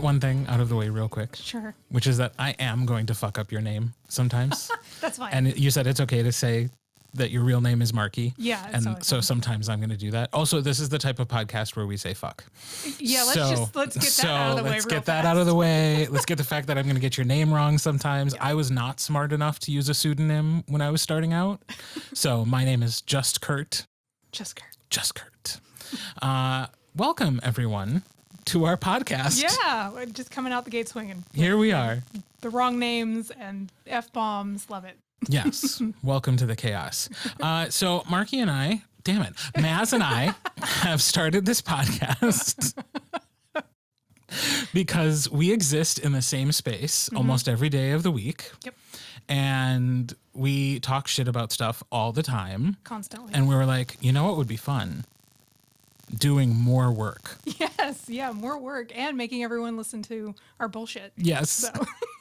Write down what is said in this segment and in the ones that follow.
One thing out of the way real quick. Sure. Which is that I am going to fuck up your name sometimes. That's fine. And you said it's okay to say that your real name is Marky. Yeah. And so sometimes I'm going to do that. Also, this is the type of podcast where we say fuck. Yeah, let's get that out of the way. Let's get that out of the way. Let's get the fact that I'm going to get your name wrong sometimes. Yeah. I was not smart enough to use a pseudonym when I was starting out. So my name is Just Kirt. Just Kirt. Just Kirt. Welcome, everyone, to our podcast. Yeah, we're just coming out the gate swinging. Here we are. The wrong names and F-bombs. Love it. Yes. Welcome to the chaos. So Marky and I, damn it, Maz and I have started this podcast because we exist in the same space almost every day of the week. Yep. And we talk shit about stuff all the time. Constantly. And we were like, you know what would be fun? Doing more work. Yes, yeah, more work and making everyone listen to our bullshit. Yes.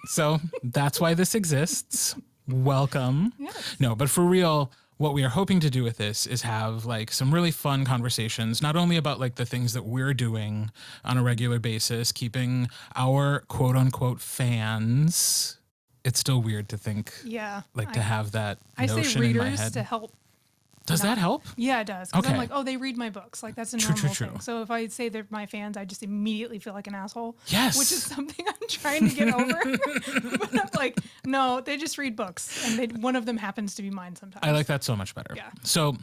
So that's why this exists. Welcome. Yes. No, but for real, what we are hoping to do with this is have like some really fun conversations, not only about like the things that we're doing on a regular basis, keeping our quote unquote fans. It's still weird to think, to have that notion in my head. I say readers to help. Does that help? Yeah, it does. Because okay. I'm like, oh, they read my books. Like, that's a normal thing. So if I say they're my fans, I just immediately feel like an asshole. Yes. Which is something I'm trying to get over. But I'm like, no, they just read books. And one of them happens to be mine sometimes. I like that so much better. Yeah. So,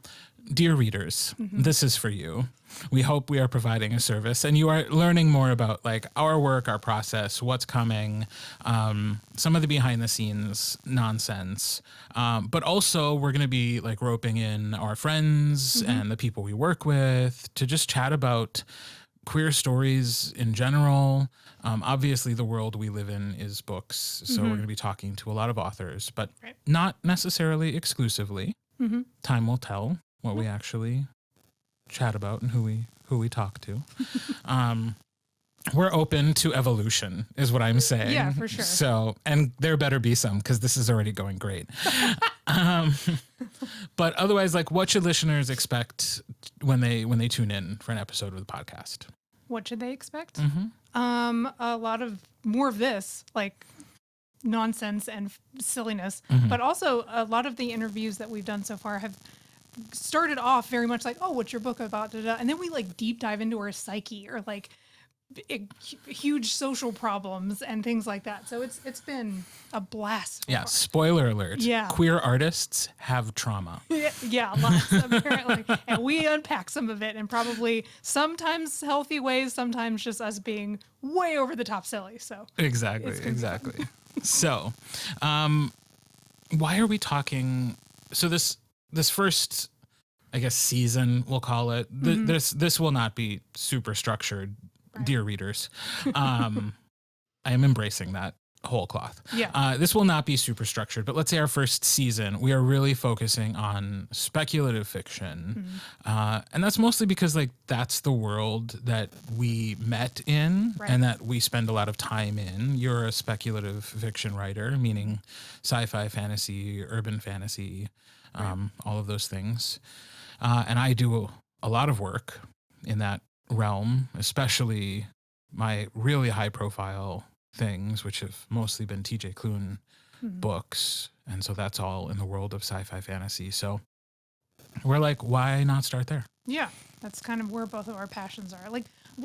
dear readers, this is for you. We hope we are providing a service and you are learning more about like our work, our process, what's coming, some of the behind the scenes nonsense. But also we're going to be like roping in our friends and the people we work with to just chat about queer stories in general. Obviously the world we live in is books. So we're going to be talking to a lot of authors, but not necessarily exclusively. Time will tell what we actually chat about and who we talk to. We're open to evolution is what I'm saying. Yeah, for sure. So, and there better be some because this is already going great. But otherwise, like what should listeners expect when they tune in for an episode of the podcast? What should they expect? A lot of more of this, like nonsense and silliness, but also a lot of the interviews that we've done so far have started off very much like, oh, what's your book about? And then we like deep dive into our psyche or like huge social problems and things like that. So it's been a blast. Yeah. Spoiler alert. Yeah. Queer artists have trauma. Yeah, lots apparently. And we unpack some of it in probably sometimes healthy ways, sometimes just us being way over the top silly. So Exactly. So, why are we talking? So this first, I guess, season, we'll call it. This will not be super structured, dear readers. I am embracing that whole cloth. Yeah. This will not be super structured, but let's say our first season, we are really focusing on speculative fiction. And that's mostly because like that's the world that we met in and that we spend a lot of time in. You're a speculative fiction writer, meaning sci-fi, fantasy, urban fantasy, all of those things. And I do a lot of work in that realm, especially my really high profile things, which have mostly been TJ Klune books. And so that's all in the world of sci-fi fantasy. So we're like, why not start there? Yeah, that's kind of where both of our passions are. Like,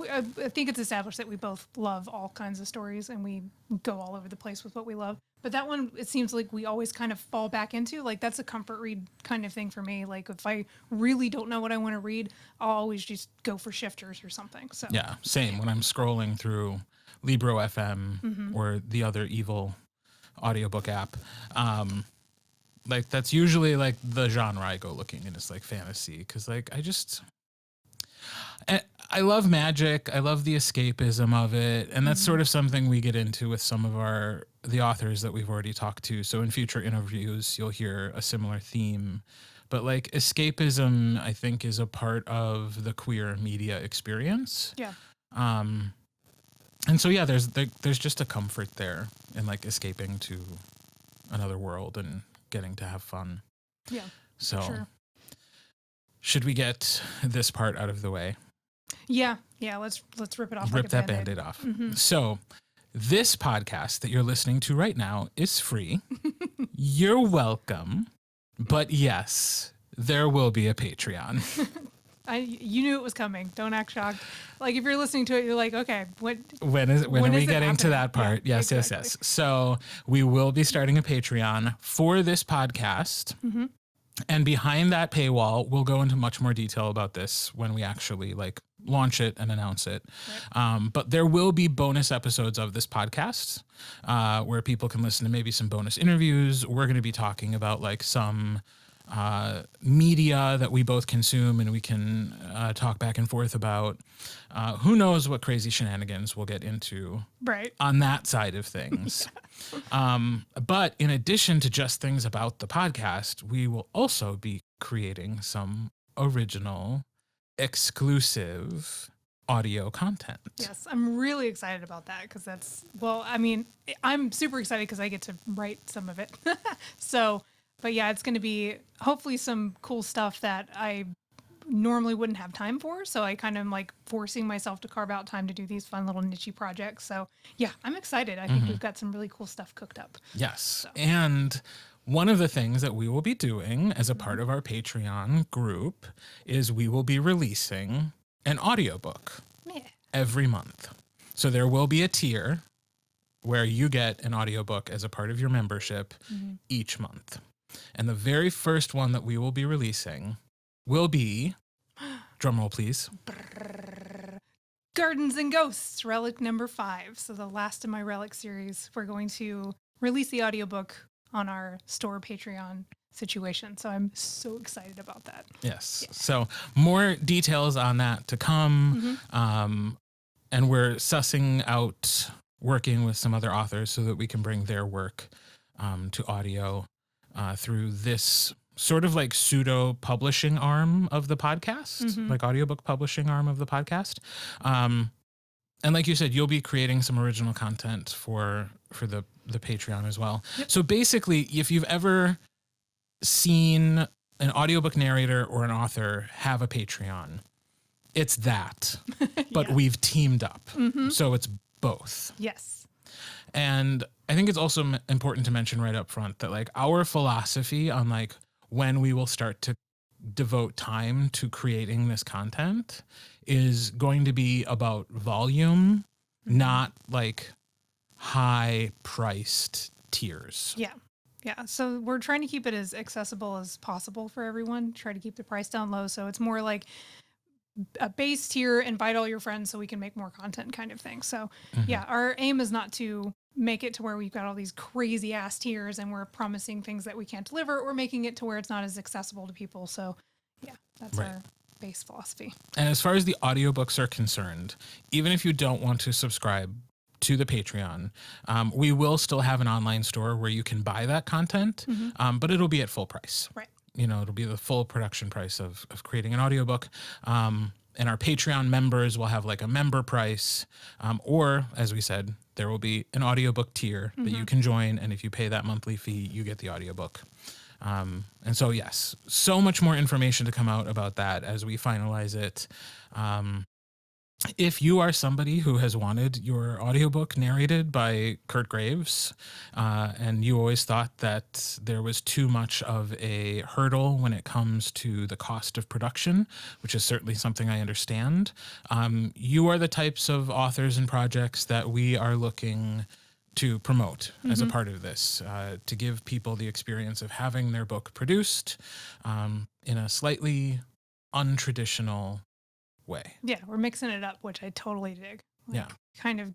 I think it's established that we both love all kinds of stories and we go all over the place with what we love. But that one, it seems like we always kind of fall back into. Like, that's a comfort read kind of thing for me. Like, if I really don't know what I want to read, I'll always just go for shifters or something. So yeah, same. When I'm scrolling through Libro FM or the other evil audiobook app, like that's usually like the genre I go looking in is like fantasy. Because like I love magic. I love the escapism of it. And that's sort of something we get into with some of our the authors that we've already talked to. So in future interviews, you'll hear a similar theme. But like escapism, I think, is a part of the queer media experience. Yeah. And so yeah, there's just a comfort there in like escaping to another world and getting to have fun. Yeah. So Sure. should we get this part out of the way? Yeah. Let's rip it off. Rip like a that Band-Aid. Band-Aid off. So this podcast that you're listening to right now is free. You're welcome. But yes, there will be a Patreon. You knew it was coming. Don't act shocked. Like if you're listening to it, you're like, okay, when When are we is it getting to happening? that part? Yeah, Yes. exactly. So we will be starting a Patreon for this podcast. And behind that paywall, we'll go into much more detail about this when we actually like launch it and announce it. Right. But there will be bonus episodes of this podcast where people can listen to maybe some bonus interviews. We're going to be talking about like some media that we both consume and we can talk back and forth about. Who knows what crazy shenanigans we'll get into right. on that side of things. But in addition to just things about the podcast, we will also be creating some original, exclusive audio content. Yes, I'm really excited about that because I'm super excited because I get to write some of it. But yeah, it's going to be hopefully some cool stuff that I normally wouldn't have time for. So I kind of am like forcing myself to carve out time to do these fun little niche projects. So yeah, I'm excited. I think we've got some really cool stuff cooked up. Yes. And one of the things that we will be doing as a part of our Patreon group is we will be releasing an audiobook every month. So there will be a tier where you get an audiobook as a part of your membership each month. And the very first one that we will be releasing will be, drumroll please, Gardens and Ghosts, Relic number 5. So the last in my Relic series. We're going to release the audiobook on our store Patreon situation. So I'm so excited about that. Yes. Yeah. So more details on that to come. And we're sussing out working with some other authors so that we can bring their work to audio through this sort of like pseudo publishing arm of the podcast, like audiobook publishing arm of the podcast. And like you said, you'll be creating some original content for the Patreon as well. Yep. So basically, if you've ever seen an audiobook narrator or an author have a Patreon, it's that, but we've teamed up. So it's both. Yes. And I think it's also important to mention right up front that like our philosophy on like when we will start to devote time to creating this content is going to be about volume, not like high priced tiers. Yeah. Yeah. So we're trying to keep it as accessible as possible for everyone, try to keep the price down low. So it's more like a base tier, invite all your friends so we can make more content kind of thing. So yeah, our aim is not to make it to where we've got all these crazy ass tiers and we're promising things that we can't deliver or making it to where it's not as accessible to people. So yeah, that's our base philosophy. And as far as the audiobooks are concerned, even if you don't want to subscribe to the Patreon, we will still have an online store where you can buy that content, but it'll be at full price. Right. You know, it'll be the full production price of creating an audiobook. And our Patreon members will have like a member price, or as we said, there will be an audiobook tier that you can join. And if you pay that monthly fee, you get the audiobook. And so, yes, so much more information to come out about that as we finalize it. If you are somebody who has wanted your audiobook narrated by Kurt Graves, and you always thought that there was too much of a hurdle when it comes to the cost of production, which is certainly something I understand, you are the types of authors and projects that we are looking to promote as a part of this, to give people the experience of having their book produced in a slightly untraditional way. Yeah, we're mixing it up, which I totally dig. Like, kind of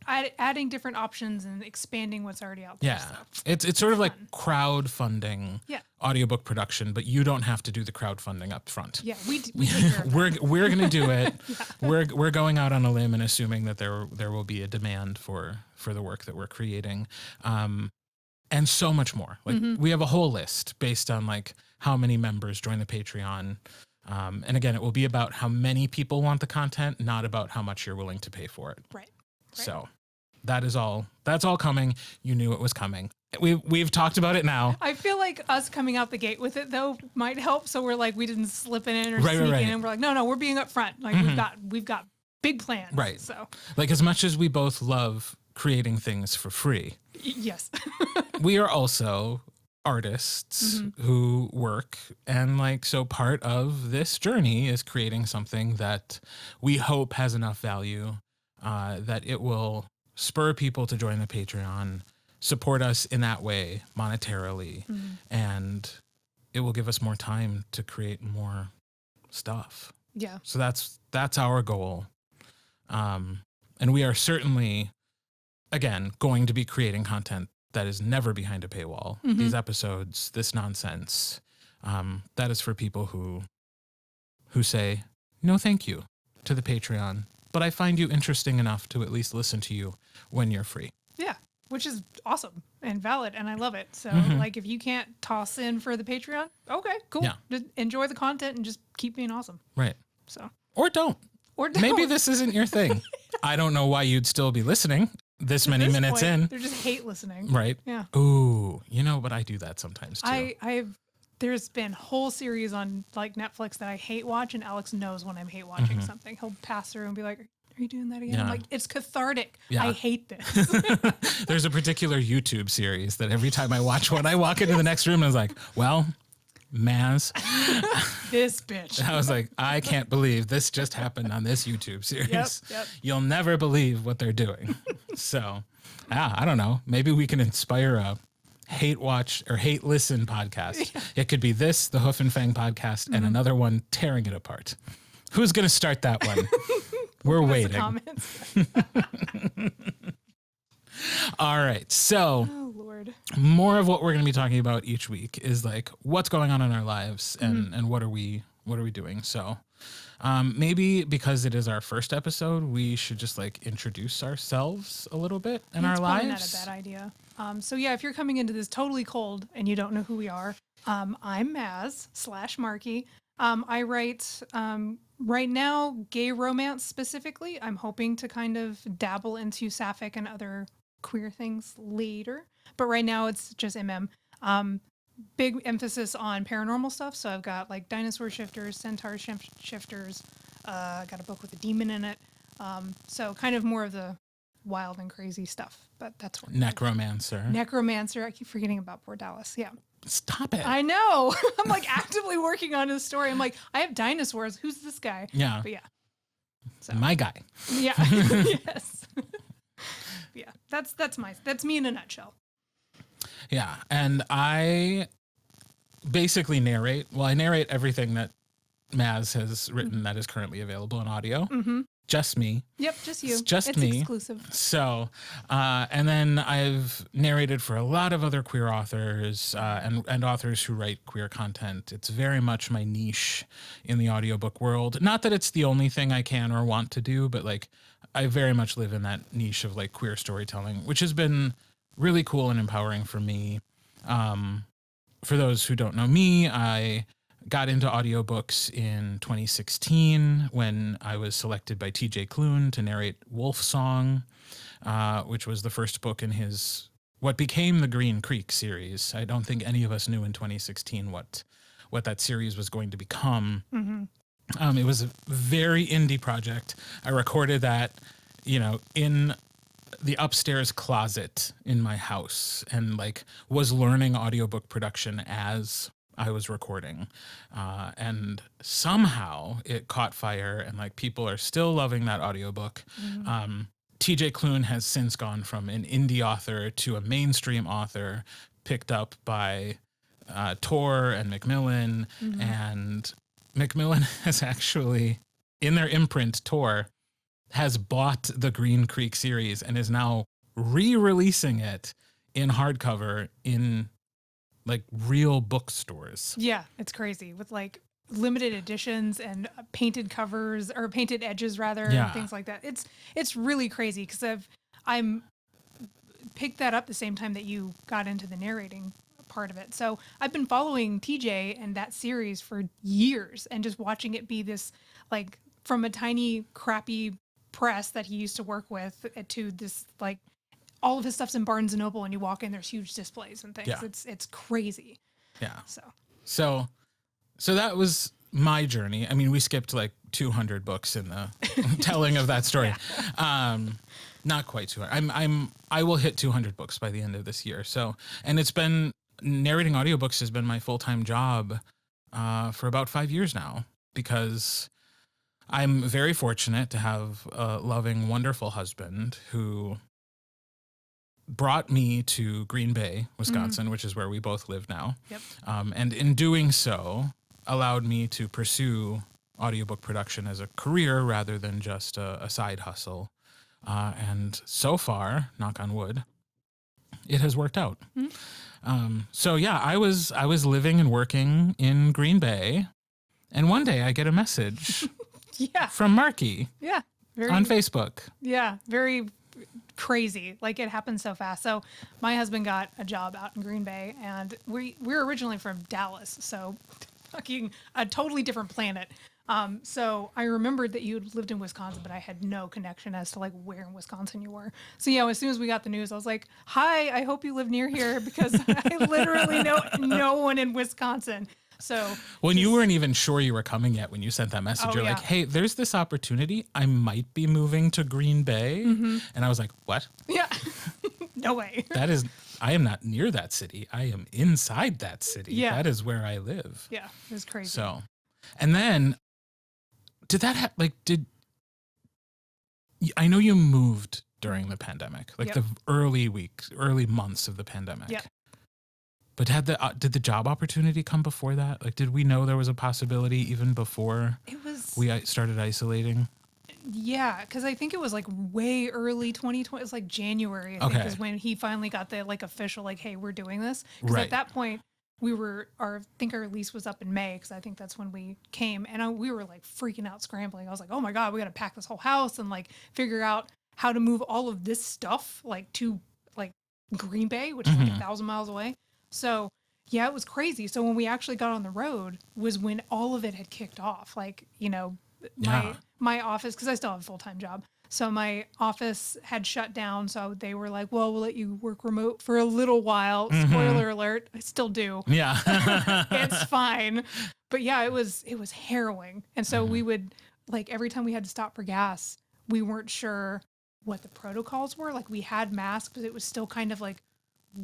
adding different options and expanding what's already out there. Yeah. So. It's sort of like crowdfunding audiobook production, but you don't have to do the crowdfunding up front. Yeah, we take care of that. We're going to do it. We're going out on a limb and assuming that there will be a demand for the work that we're creating. And so much more. Like we have a whole list based on like how many members join the Patreon. And again, it will be about how many people want the content, not about how much you're willing to pay for it. Right. So that's all coming. You knew it was coming. We've talked about it now. I feel like us coming out the gate with it though might help. So we're like, we didn't slip it in or sneak in, and we're like, no, we're being upfront. Like we've got big plans. Right. So like as much as we both love creating things for free. Yes. We are also artists who work, and like so part of this journey is creating something that we hope has enough value that it will spur people to join the Patreon, support us in that way monetarily, and it will give us more time to create more stuff. Yeah. So that's our goal. And we are certainly, again, going to be creating content that is never behind a paywall. These episodes, this nonsense, that is for people who say, no, thank you to the Patreon, but I find you interesting enough to at least listen to you when you're free. Yeah, which is awesome and valid, and I love it. So, like, if you can't toss in for the Patreon, okay, cool. Yeah. Just enjoy the content and just keep being awesome. Right. So. Or don't. Maybe this isn't your thing. I don't know why you'd still be listening this many minutes in. They just hate listening. Right. Yeah. Ooh, but I do that sometimes too. There's been whole series on like Netflix that I hate watch, and Alex knows when I'm hate watching something. He'll pass through and be like, are you doing that again? Yeah. I'm like, it's cathartic. Yeah. I hate this. There's a particular YouTube series that every time I watch one, I walk into the next room and I was like, well, Maz. This bitch. I was like, I can't believe this just happened on this YouTube series. Yep. You'll never believe what they're doing. So, I don't know. Maybe we can inspire a hate watch or hate listen podcast. Yeah. It could be this, the Hoof and Fang podcast, and another one tearing it apart. Who's going to start that one? We're waiting. All right. So, oh, Lord. More of what we're going to be talking about each week is like what's going on in our lives and what are we doing. So, maybe because it is our first episode, we should just like introduce ourselves a little bit in our lives. That's not a bad idea. So yeah, if you're coming into this totally cold and you don't know who we are, I'm Maz /Marky. I write right now gay romance specifically. I'm hoping to kind of dabble into sapphic and other queer things later, but right now it's just MM. Big emphasis on paranormal stuff. So I've got like dinosaur shifters, centaur shifters. Got a book with a demon in it. So kind of more of the wild and crazy stuff, but that's what Necromancer. I keep forgetting about poor Dallas. Yeah. Stop it. I know. I'm like actively working on his story. I'm like, I have dinosaurs. Who's this guy? Yeah. But yeah. So. My guy. Yeah. Yes. Yeah. That's me in a nutshell. Yeah. And I basically narrate. Well, I narrate everything that Maz has written that is currently available in audio. Mm-hmm. Just me. Yep, just you. It's me. Exclusive. So, and then I've narrated for a lot of other queer authors and authors who write queer content. It's very much my niche in the audiobook world. Not that it's the only thing I can or want to do, but like I very much live in that niche of like queer storytelling, which has been really cool and empowering for me. For those who don't know me, I got into audiobooks in 2016 when I was selected by TJ Klune to narrate Wolf Song, which was the first book in his what became the Green Creek series. I don't think any of us knew in 2016 what that series was going to become. Mm-hmm. It was a very indie project. I recorded that, in the upstairs closet in my house and like was learning audiobook production as I was recording, and somehow it caught fire and like people are still loving that audiobook. Mm-hmm. TJ Klune has since gone from an indie author to a mainstream author, picked up by Tor and Macmillan. Mm-hmm. And Macmillan has actually, in their imprint, Tor, has bought the Green Creek series and is now re-releasing it in hardcover in like real bookstores. Yeah, it's crazy with like limited editions and painted covers or painted edges rather, and things like that. It's really crazy because I'm picked that up the same time that you got into the narrating part of it. So I've been following TJ and that series for years and just watching it be this like from a tiny crappy press that he used to work with to this like all of his stuff's in Barnes and Noble and you walk in, there's huge displays and things. Yeah. It's crazy. Yeah. So that was my journey. I mean, we skipped like 200 books in the telling of that story. Not quite 200. I will hit 200 books by the end of this year. So, and it's been narrating audiobooks has been my full-time job for about 5 years now because I'm very fortunate to have a loving, wonderful husband who brought me to Green Bay, Wisconsin, which is where we both live now. Yep. And in doing so, allowed me to pursue audiobook production as a career rather than just a side hustle. And so far, knock on wood, it has worked out. So yeah, I was living and working in Green Bay, and one day I get a message from Marky on Facebook. Yeah, very crazy. Like it happened so fast. So my husband got a job out in Green Bay, and we're originally from Dallas, so fucking a totally different planet. So I remembered that you lived in Wisconsin, but I had no connection as to like where in Wisconsin you were. So yeah, as soon as we got the news, I was like, "Hi, I hope you live near here," because I literally know no one in Wisconsin. So when you weren't even sure you were coming yet, when you sent that message, you're like, "Hey, there's this opportunity. I might be moving to Green Bay," and I was like, "What?" Yeah, no way. I am not near that city. I am inside that city. Yeah, that is where I live. Yeah, it was crazy. So, and then I know you moved during the pandemic, like the early months of the pandemic. Yeah. But did the job opportunity come before that? Like, did we know there was a possibility even before we started isolating? Yeah, because I think it was like way early 2020. It was like January, I think, is when he finally got the like official like, hey, we're doing this. Because at that point, I think our lease was up in May, because I think that's when we came, and we were like freaking out, scrambling. I was like, oh my god, we got to pack this whole house and like figure out how to move all of this stuff like to like Green Bay, which is like 1,000 miles away. So yeah, it was crazy. So when we actually got on the road was when all of it had kicked off. Like, you know, my office, because I still have a full-time job. So my office had shut down. So they were like, well, we'll let you work remote for a little while. Spoiler alert, I still do. Yeah. It's fine. But yeah, it was harrowing. And so we would, like, every time we had to stop for gas, we weren't sure what the protocols were. Like, we had masks, but it was still kind of like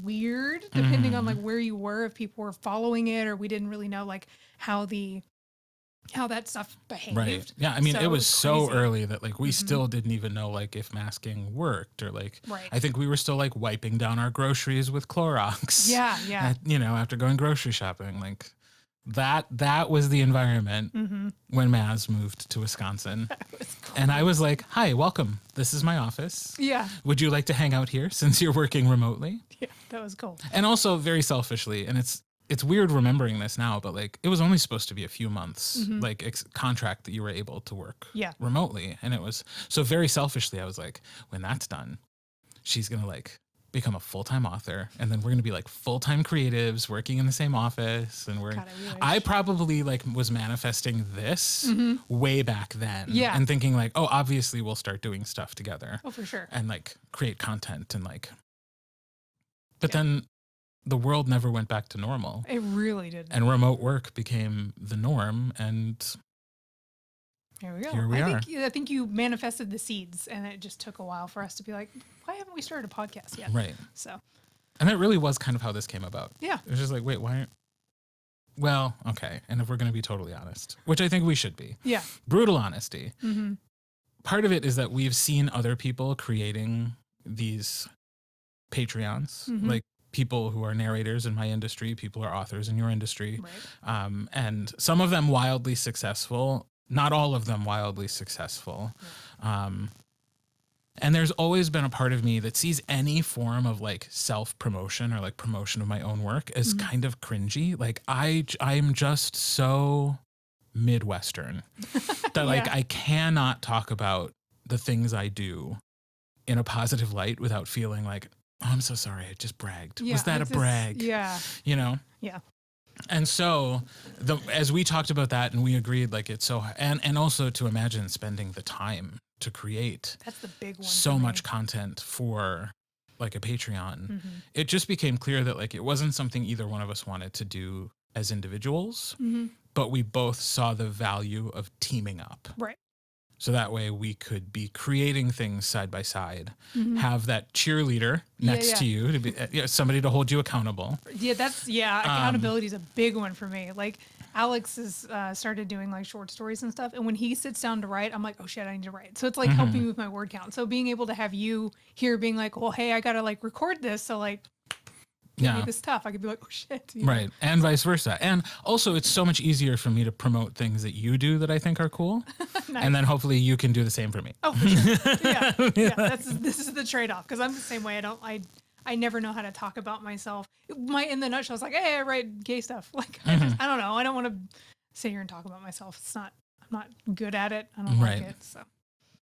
weird depending on like where you were, if people were following it, or we didn't really know like how that stuff behaved. Right. Yeah. I mean, it was so crazy. early that like we still didn't even know like if masking worked, or like I think we were still like wiping down our groceries with Clorox. Yeah. Yeah. After going grocery shopping, like that was the environment when Maz moved to Wisconsin. Cool. And I was like, hi, welcome. This is my office. Yeah. Would you like to hang out here since you're working remotely? Yeah, that was cool. And also very selfishly, and it's weird remembering this now, but like it was only supposed to be a few months contract that you were able to work remotely. And it was so very selfishly, I was like, when that's done, she's going to like become a full-time author, and then we're going to be like full-time creatives working in the same office. And I probably like was manifesting this way back then and thinking like, oh, obviously we'll start doing stuff together. Oh, for sure. And like create content and like, but then the world never went back to normal. It really didn't. And remote work became the norm, and here we go. Here we are. I think you manifested the seeds, and it just took a while for us to be like, why haven't we started a podcast yet? Right. So. And that really was kind of how this came about. Yeah. It was just like, wait, why aren't... Well, okay. And if we're going to be totally honest, which I think we should be. Yeah. Brutal honesty. Part of it is that we've seen other people creating these Patreons, like people who are narrators in my industry, people who are authors in your industry. Right. And some of them wildly successful, not all of them wildly successful. And there's always been a part of me that sees any form of like self-promotion or like promotion of my own work as kind of cringy. Like I'm just so Midwestern that like I cannot talk about the things I do in a positive light without feeling like, oh, I'm so sorry, I just bragged. Was that a brag? Yeah. You know? Yeah. And so as we talked about that and we agreed like it's so, and also to imagine spending the time to create that's the big one, so much content for like a Patreon, it just became clear that like it wasn't something either one of us wanted to do as individuals, but we both saw the value of teaming up. Right. So that way we could be creating things side by side, have that cheerleader next to you to be somebody to hold you accountable. Yeah, accountability is a big one for me. Like Alex has started doing like short stories and stuff, and when he sits down to write, I'm like, oh shit, I need to write. So it's like helping me with my word count. So being able to have you here being like, well, hey, I gotta like record this, so like this stuff, I could be like, oh shit. Right. And vice versa. And also it's so much easier for me to promote things that you do that I think are cool. Nice. And then hopefully you can do the same for me. Oh, for sure. Yeah. This is the trade-off, because I'm the same way. I never know how to talk about myself. In the nutshell, it's like, hey, I write gay stuff. Like, I don't know. I don't want to sit here and talk about myself. I'm not good at it. I don't like it. So.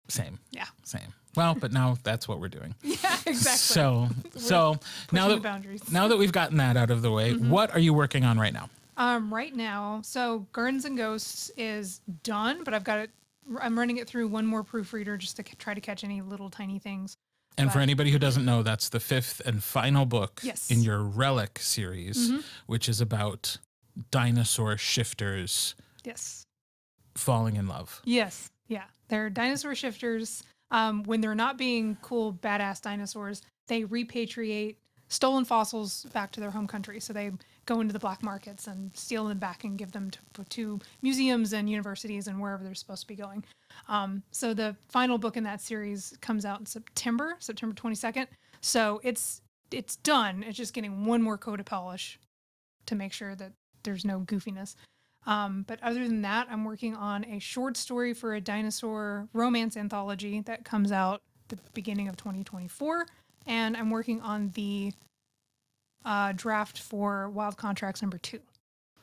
Same. Yeah. Same. Well, but now that's what we're doing. Yeah, exactly. So now that we've gotten that out of the way, what are you working on right now? Right now, so Gardens and Ghosts is done, but I'm running it through one more proofreader just to try to catch any little tiny things. And for anybody who doesn't know, that's the 5th and final book in your Relic series, which is about dinosaur shifters falling in love. Yes. Yeah. They're dinosaur shifters. When they're not being cool, badass dinosaurs, they repatriate stolen fossils back to their home country. So they go into the black markets and steal them back and give them to museums and universities and wherever they're supposed to be going. So the final book in that series comes out in September 22nd. So it's done. It's just getting one more coat of polish to make sure that there's no goofiness. But other than that, I'm working on a short story for a dinosaur romance anthology that comes out the beginning of 2024. And I'm working on the draft for Wild Contracts #2.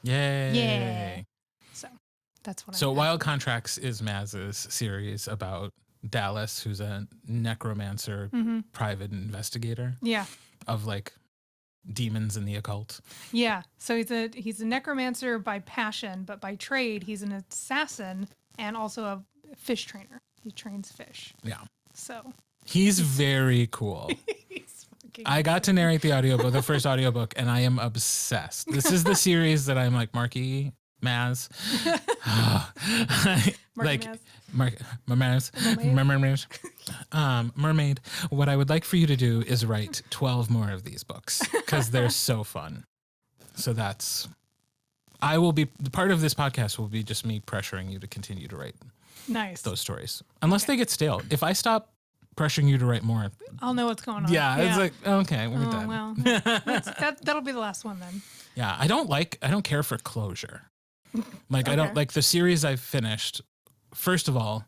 Yay. Yeah. So that's what So Wild Contracts is Maz's series about Dallas, who's a necromancer, private investigator. Yeah. Of like demons in the occult. Yeah. So he's a necromancer by passion, but by trade he's an assassin and also a fish trainer. He trains fish. Yeah. So he's very cool. I got to narrate the first audiobook, and I am obsessed. This is the series that I'm like, Marky Maz. Mermaid. What I would like for you to do is write 12 more of these books because they're so fun. So part of this podcast will be just me pressuring you to continue to write those stories. Unless they get stale. If I stop pressuring you to write more, I'll know what's going on. Yeah, it's like, okay, we're done. Well, that'll be the last one then. Yeah, I don't care for closure. Like I don't like the series I've finished. First of all,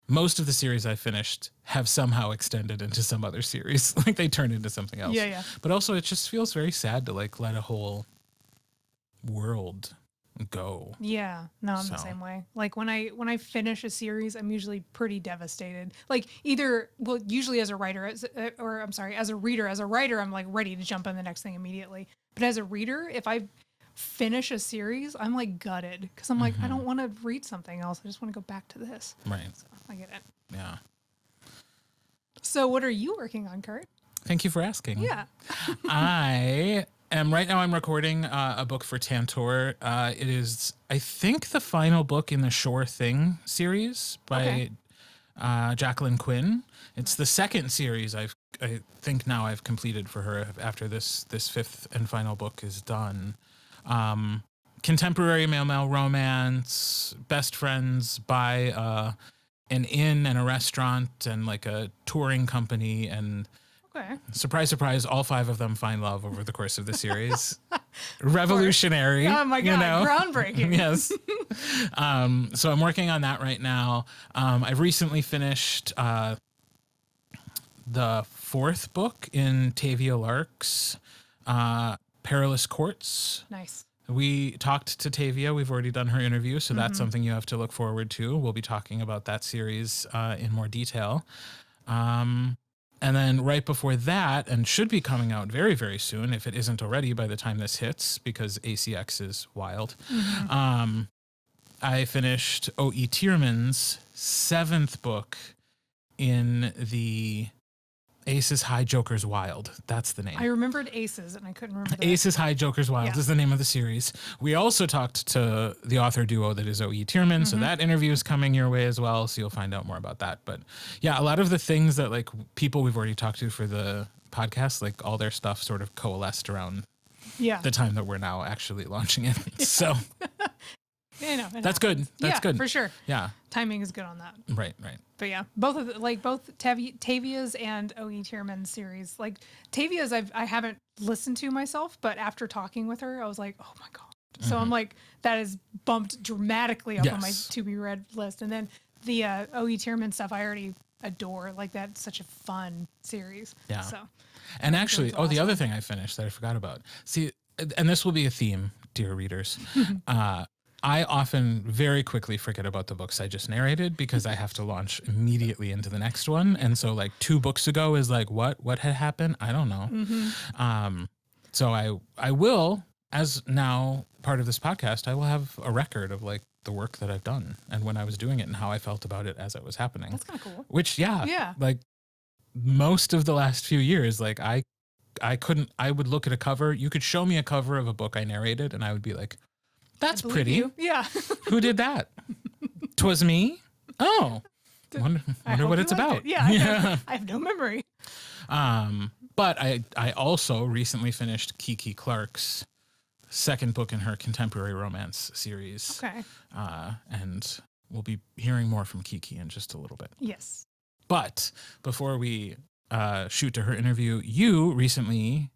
most of the series I finished have somehow extended into some other series. Like they turned into something else. Yeah. But also it just feels very sad to like let a whole world go. Yeah, no, I'm the same way. Like when I finish a series, I'm usually pretty devastated. Like usually as a writer, as a reader, I'm like ready to jump on the next thing immediately. But as a reader, if I finish a series, I'm like gutted because I'm like, I don't want to read something else. I just want to go back to this. Right. So I get it. Yeah. So what are you working on, Kirt? Thank you for asking. Yeah. Right now I'm recording a book for Tantor. It is, I think, the final book in the Sure Thing series by Jacqueline Quinn. It's the second series I think now I've completed for her after this 5th and final book is done. Contemporary male romance, best friends by an inn and a restaurant and like a touring company, and surprise, surprise, all 5 of them find love over the course of the series. revolutionary. Oh my God, groundbreaking. Yes. So I'm working on that right now. I've recently finished the fourth book in Tavia Lark's Perilous Courts. Nice. We talked to Tavia. We've already done her interview, so that's something you have to look forward to. We'll be talking about that series in more detail. And then right before that, and should be coming out very, very soon, if it isn't already by the time this hits, because ACX is wild, I finished O.E. Tierman's seventh book in the Aces High Jokers Wild. That's the name. I remembered Aces, and I couldn't remember that. Aces High Jokers Wild is the name of the series. We also talked to the author duo that is O.E. Tierman, so that interview is coming your way as well, so you'll find out more about that. But yeah, a lot of the things that like people we've already talked to for the podcast, like all their stuff sort of coalesced around the time that we're now actually launching it. So I know, that's good. That's good. For sure. Yeah. Timing is good on that. Right. But yeah, both Tavia's and O.E. Tierman's series. Like Tavia's, I haven't listened to myself, but after talking with her, I was like, oh my God. So I'm like, that is bumped dramatically up on my to be read list. And then the O.E. Tierman stuff, I already adore. Like that's such a fun series. Yeah. So. And actually, the other thing I finished that I forgot about. See, and this will be a theme, dear readers. I often very quickly forget about the books I just narrated because I have to launch immediately into the next one. And so like 2 books ago is like, what had happened? I don't know. So I will, as now part of this podcast, I will have a record of like the work that I've done and when I was doing it and how I felt about it as it was happening. That's kind of cool. Which, like most of the last few years, like I would look at a cover. You could show me a cover of a book I narrated and I would be like, that's pretty. You. Yeah. Who did that? 'Twas me? Oh. Wonder what it's about. Yeah. I have no memory. But I also recently finished Kiki Clark's second book in her contemporary romance series. Okay. And we'll be hearing more from Kiki in just a little bit. Yes. But before we shoot to her interview, you recently,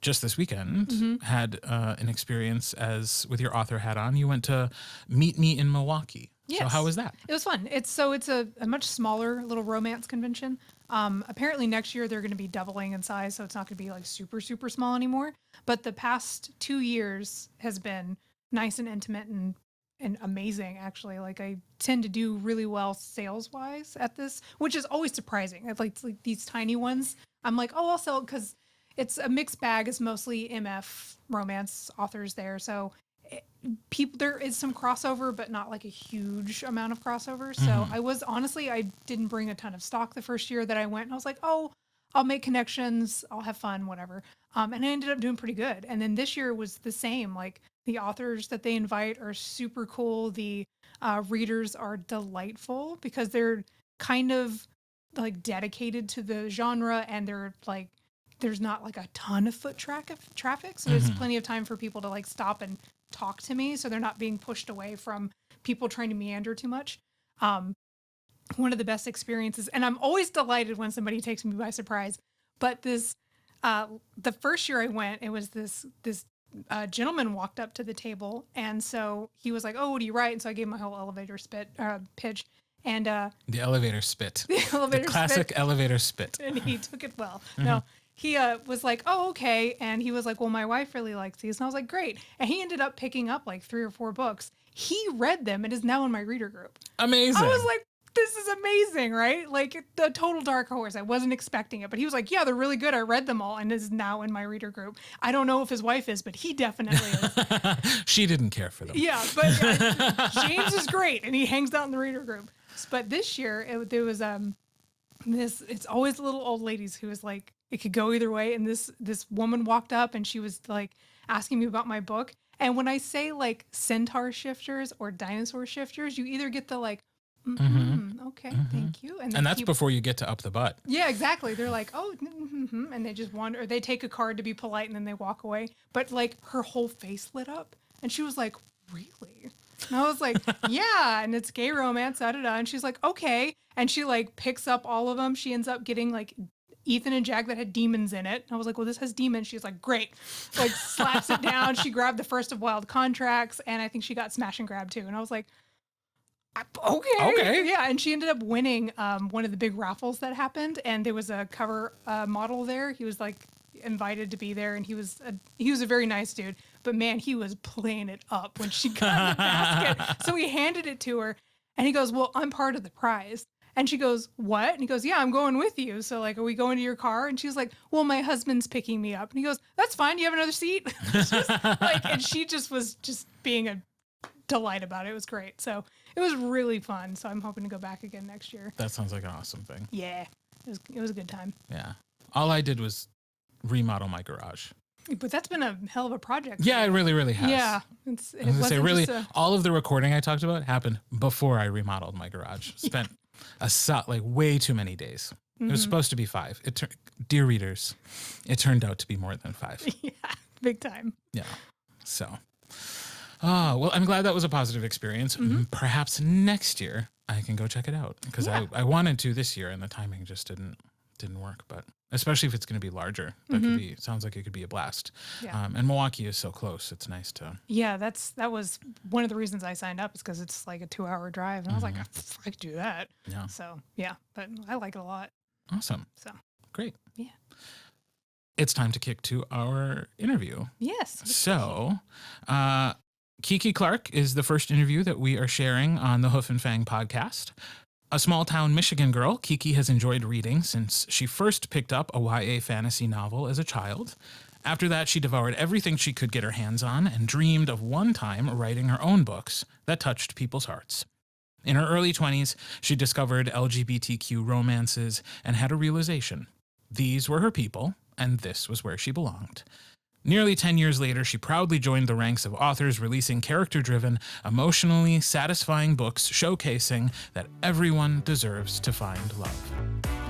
just this weekend, had an experience as with your author hat on. You went to Meet Me in Milwaukee. Yes. So how was that? It was fun. It's a much smaller little romance convention. Apparently next year they're going to be doubling in size, so it's not going to be like super, super small anymore. But the past 2 years has been nice and intimate and amazing, actually. Like I tend to do really well sales wise at this, which is always surprising. It's like these tiny ones. I'm like, oh, I'll sell it because it's a mixed bag. It's mostly MF romance authors there. So there is some crossover, but not like a huge amount of crossover. So I didn't bring a ton of stock the first year that I went. And I was like, oh, I'll make connections. I'll have fun, whatever. And I ended up doing pretty good. And then this year was the same. Like the authors that they invite are super cool. The readers are delightful because they're kind of like dedicated to the genre and they're like, there's not like a ton of foot traffic. So there's plenty of time for people to like stop and talk to me. So they're not being pushed away from people trying to meander too much. One of the best experiences, and I'm always delighted when somebody takes me by surprise, but this, the first year I went, it was this gentleman walked up to the table. And so he was like, oh, what do you write? And so I gave him my whole elevator pitch. And the elevator spit. The classic elevator spit. And he took it well. No, he was like, oh, okay. And he was like, well, my wife really likes these. And I was like, great. And he ended up picking up like 3 or 4 books. He read them and is now in my reader group. Amazing. I was like, this is amazing, right? Like the total dark horse. I wasn't expecting it, but he was like, yeah, they're really good. I read them all and is now in my reader group. I don't know if his wife is, but he definitely is. She didn't care for them. Yeah, but James is great and he hangs out in the reader group. But this year there was it's always the little old ladies who was like, it could go either way. And this woman walked up and she was like asking me about my book. And when I say like centaur shifters or dinosaur shifters, you either get the like, okay, thank you. And that's before you get to up the butt. Yeah, exactly. They're like, oh, and they just wander. Or they take a card to be polite and then they walk away. But like her whole face lit up and she was like, really? And I was like, yeah, and it's gay romance, da da da. And she's like, okay. And she like picks up all of them. She ends up getting like Ethan and Jag that had demons in it. I was like, well, this has demons. She's like, great. Like, slaps it down. She grabbed the first of Wild Contracts, and I think she got Smash and Grab too. And I was like, okay. Yeah, and she ended up winning one of the big raffles that happened, and there was a cover model there. He was like invited to be there, and he was a very nice dude. But man, he was playing it up when she got the basket. So he handed it to her, and he goes, "Well, I'm part of the prize." And she goes, "What?" And he goes, "Yeah, I'm going with you. So like, are we going to your car?" And she was like, "Well, my husband's picking me up." And he goes, "That's fine. You have another seat." And she just was just being a delight about it. It was great. So it was really fun. So I'm hoping to go back again next year. That sounds like an awesome thing. Yeah, it was a good time. Yeah. All I did was remodel my garage. But that's been a hell of a project. Yeah, it really, really has. Yeah. I was going to say, really, all of the recording I talked about happened before I remodeled my garage. Spent way too many days. It was supposed to be 5. Dear readers, it turned out to be more than 5. Yeah, big time. Yeah. So, well, I'm glad that was a positive experience. Perhaps next year I can go check it out, because I wanted to this year and the timing just didn't work. But especially if it's going to be larger, that could be, sounds like it could be a blast. Yeah. And Milwaukee is so close. It's nice to. Yeah, that was one of the reasons I signed up, is because it's like a 2-hour drive. And I was like, I could do that. Yeah. So, yeah, but I like it a lot. Awesome. So, great. Yeah. It's time to kick to our interview. Yes. So, Kiki Clark is the first interview that we are sharing on the Hoof and Fang podcast. A small-town Michigan girl, Kiki has enjoyed reading since she first picked up a YA fantasy novel as a child. After that, she devoured everything she could get her hands on and dreamed of one time writing her own books that touched people's hearts. In her early 20s, she discovered LGBTQ romances and had a realization. These were her people, and this was where she belonged. Nearly 10 years later, she proudly joined the ranks of authors releasing character-driven, emotionally satisfying books showcasing that everyone deserves to find love.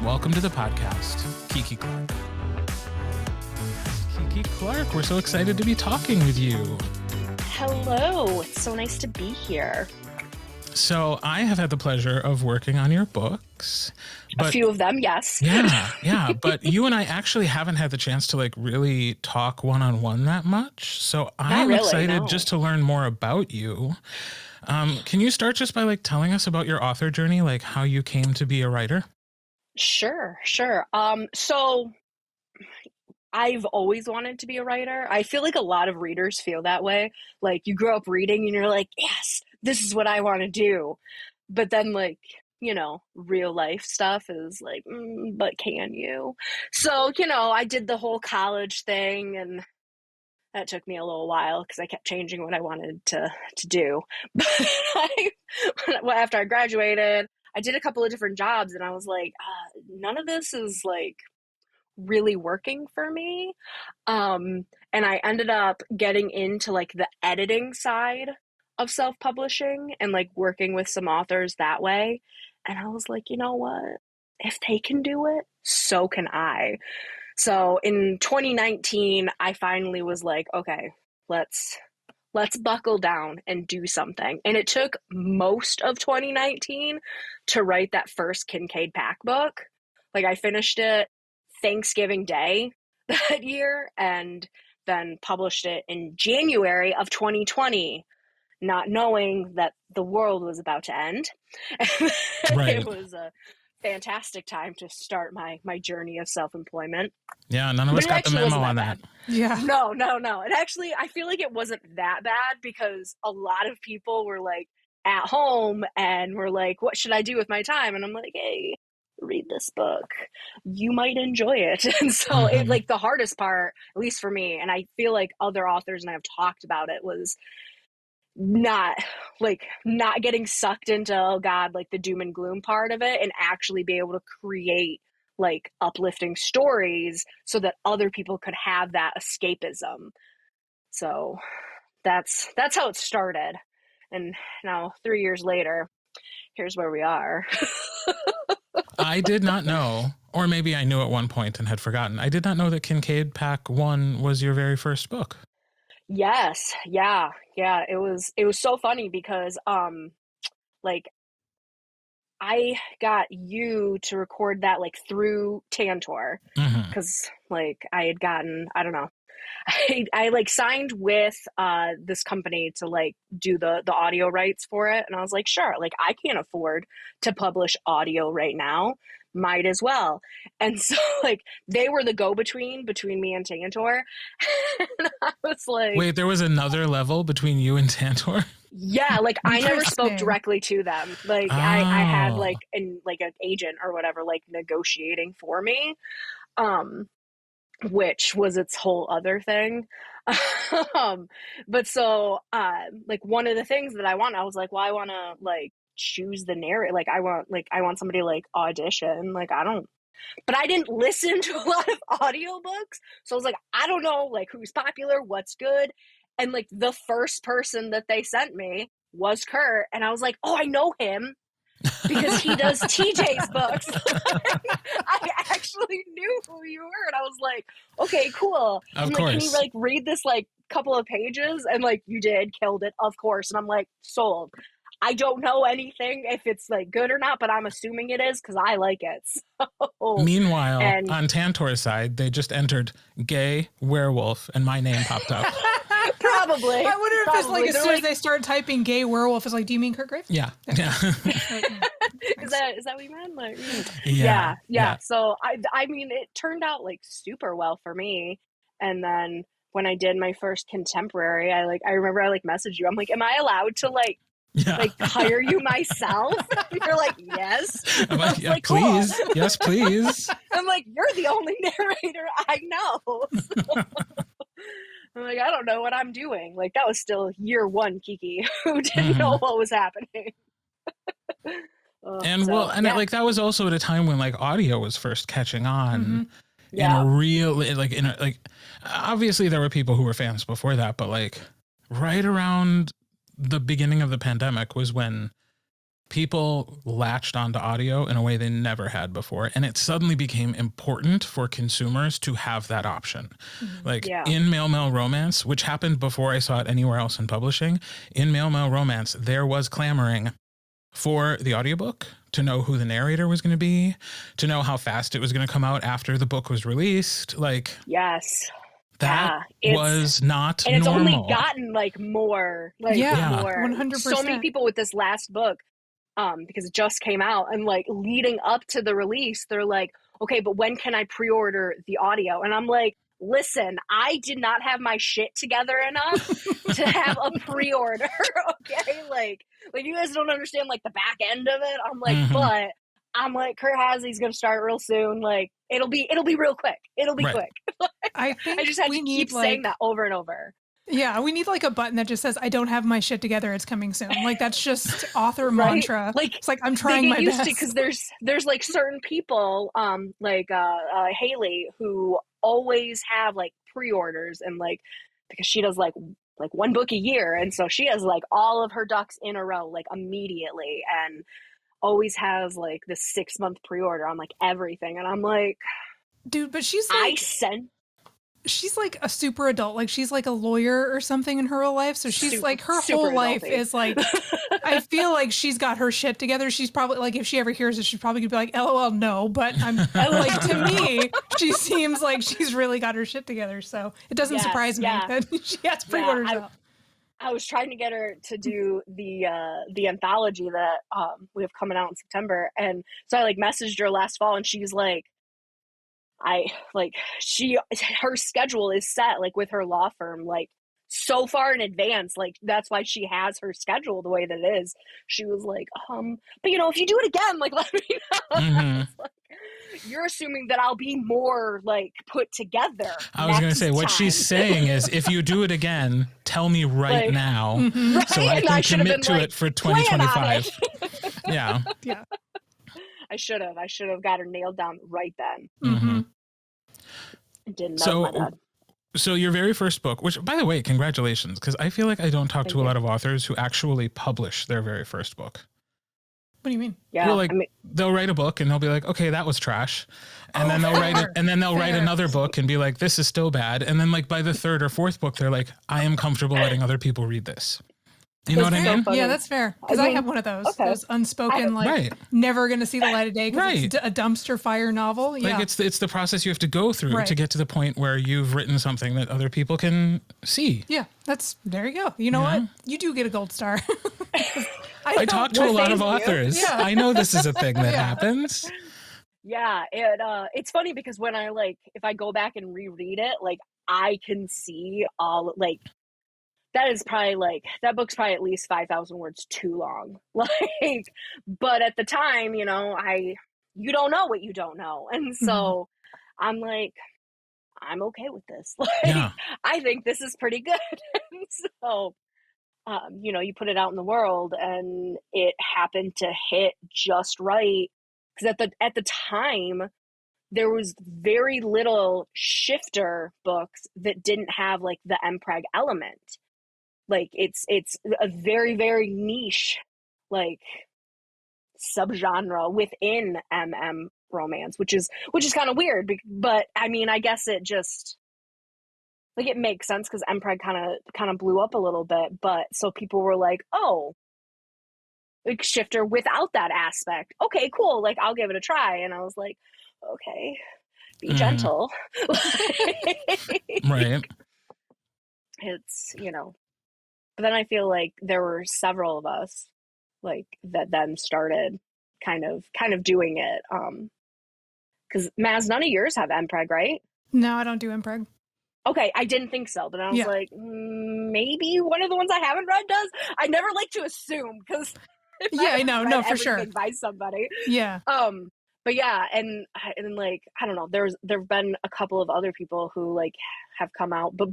Welcome to the podcast, Kiki Clark. Kiki Clark, we're so excited to be talking with you. Hello, it's so nice to be here. So I have had the pleasure of working on your books. A few of them, yes. Yeah. But you and I actually haven't had the chance to really talk one-on-one that much. So I'm excited just to learn more about you. Can you start just by telling us about your author journey, how you came to be a writer? Sure. So I've always wanted to be a writer. I feel like a lot of readers feel that way. You grow up reading and you're like, yes, this is what I want to do. But then real life stuff is but can you? So, I did the whole college thing, and that took me a little while because I kept changing what I wanted to do. But after I graduated, I did a couple of different jobs, and I was like, none of this is really working for me. And I ended up getting into the editing side of self-publishing and working with some authors that way. And I was like, you know what? If they can do it, so can I. So in 2019, I finally was like, okay, let's buckle down and do something. And it took most of 2019 to write that first Kincaid Pack book. I finished it Thanksgiving Day that year, and then published it in January of 2020, not knowing that the world was about to end. Right. It was a fantastic time to start my journey of self-employment. Yeah, none of us got the memo on that. Yeah. No. And actually, I feel like it wasn't that bad, because a lot of people were at home and were like, what should I do with my time? And I'm like, hey, read this book. You might enjoy it. And so it the hardest part, at least for me, and I feel like other authors and I have talked about it, was not getting sucked into, oh God, the doom and gloom part of it, and actually be able to create uplifting stories so that other people could have that escapism. So that's how it started. And now 3 years later, here's where we are. I did not know, or maybe I knew at one point and had forgotten. I did not know that Kincaid Pack 1 was your very first book. Yes. Yeah. It was so funny because, I got you to record that like through Tantor because like I had gotten, I don't know, I like signed with this company to like do the audio rights for it, and I was like, sure, like I can't afford to publish audio right now, might as well. And so like they were the go-between between me and Tantor. And I was like, wait, there was another level between you and Tantor? yeah, like I never spoke directly to them. Like I had like an agent or whatever like negotiating for me. Which was its whole other thing. But so like one of the things that I was like, well, I want to like choose the narrative. Like I want somebody to like audition. Like but I didn't listen to a lot of audiobooks. So I was like, I don't know like who's popular, what's good. And like the first person that they sent me was Kirt. And I was like, oh, I know him because he does TJ's books. I actually knew who you were, and I was like, okay, cool. Of course. Can you like read this like couple of pages? And like you did, killed it, of course. And I'm like, sold. I don't know anything if it's like good or not, but I'm assuming it is because I like it. So, meanwhile, on Tantor's side, they just entered gay werewolf, and my name popped up. Probably. I wonder if it's like as soon as they start typing gay werewolf, it's like, do you mean Kurt Graves? Yeah. Is that what you meant? Like, yeah. So I mean, it turned out like super well for me. And then when I did my first contemporary, I remember I messaged you. I'm like, am I allowed to like hire you myself? You're like, yes. I'm like, please. Cool. Yes, please. I'm like, you're the only narrator I know. I'm like, I don't know what I'm doing. Like, that was still year one Kiki who didn't know what was happening. That was also at a time when like audio was first catching on in a real, obviously there were people who were fans before that, but like right around the beginning of the pandemic was when people latched onto audio in a way they never had before. And it suddenly became important for consumers to have that option. In Mail Mail Romance, which happened before I saw it anywhere else in publishing, in Mail Mail Romance, there was clamoring for the audiobook, to know who the narrator was going to be, to know how fast it was going to come out after the book was released. Like, yes. That was not and normal. It's only gotten like more, more. 100%. So many people with this last book, because it just came out, and like leading up to the release, they're like, okay, but when can I pre-order the audio? And I'm like, listen, I did not have my shit together enough to have a pre-order. Okay, like you guys don't understand like the back end of it. I'm like, but I'm like, Kirt Hasley's gonna start real soon. Like it'll be real quick. It'll be quick. I think I just have to keep saying that over and over. Yeah, we need like a button that just says, I don't have my shit together, it's coming soon. Like that's just author mantra. Like it's like I'm trying my best. Because there's like certain people, Haley, who always have like pre-orders, and like because she does like one book a year, and so she has like all of her ducks in a row like immediately, and always has like this 6-month pre-order on like everything. And I'm like, dude, but she's like, she's like a super adult. Like she's like a lawyer or something in her real life. So she's like, her whole life is like, I feel like she's got her shit together. She's probably like, if she ever hears it, she's probably gonna be like, LOL, no. But I'm like, to me, she seems like she's really got her shit together. So it doesn't surprise me that she has pre-orders out. I was trying to get her to do the anthology that we have coming out in September, and so I like messaged her last fall, and she's like, her schedule is set like with her law firm like so far in advance, like that's why she has her schedule the way that it is. She was like, but if you do it again, like let me know. Like, you're assuming that I'll be more like put together. I was going to say, what she's saying is, if you do it again, tell me right now, so I can commit to it for 2025. Yeah. I should have got her nailed down right then. Didn't know my dad. So your very first book, which by the way, congratulations, because I feel like I don't talk to a lot of authors who actually publish their very first book. What do you mean? Yeah, well, they'll write a book and they'll be like, okay, that was trash. And then they'll write it, and then they'll write another book and be like, this is still bad. And then like by the third or fourth book, they're like, I am comfortable letting other people read this. You know what I fair. mean? funny. Yeah, that's fair. Because I have one of those. Okay. Those unspoken, Right. never going to see the light of day because Right. it's a dumpster fire novel. Like Yeah. it's the process you have to go through Right. to get to the point where you've written something that other people can see. Yeah, there you go. You know what? You do get a gold star. I talk to a lot of thank you. authors. Yeah. I know this is a thing that Yeah. happens. Yeah, it's funny because when I if I go back and reread it, I can see all that is probably that book's probably at least 5,000 words too long. But at the time, you don't know what you don't know, and so I'm I'm okay with this. Yeah. I think this is pretty good. And so, you put it out in the world, and it happened to hit just right. Because at the time, there was very little shifter books that didn't have the MPreg element. It's a very, very niche subgenre within romance, which is kind of weird. But I mean, I guess it just it makes sense because MPreg kind of blew up a little bit. But so people were like, oh, shifter without that aspect. Okay, cool. I'll give it a try. And I was like, okay, be gentle. Right. It's, but then I feel like there were several of us that then started kind of doing it. Because Maz, none of yours have MPreg, right? No, I don't do impreg. Okay, I didn't think so, but I was like, maybe one of the ones I haven't read does. I never like to assume because I know, no, for sure. By somebody, yeah. But yeah, and I don't know. There've been a couple of other people who have come out, but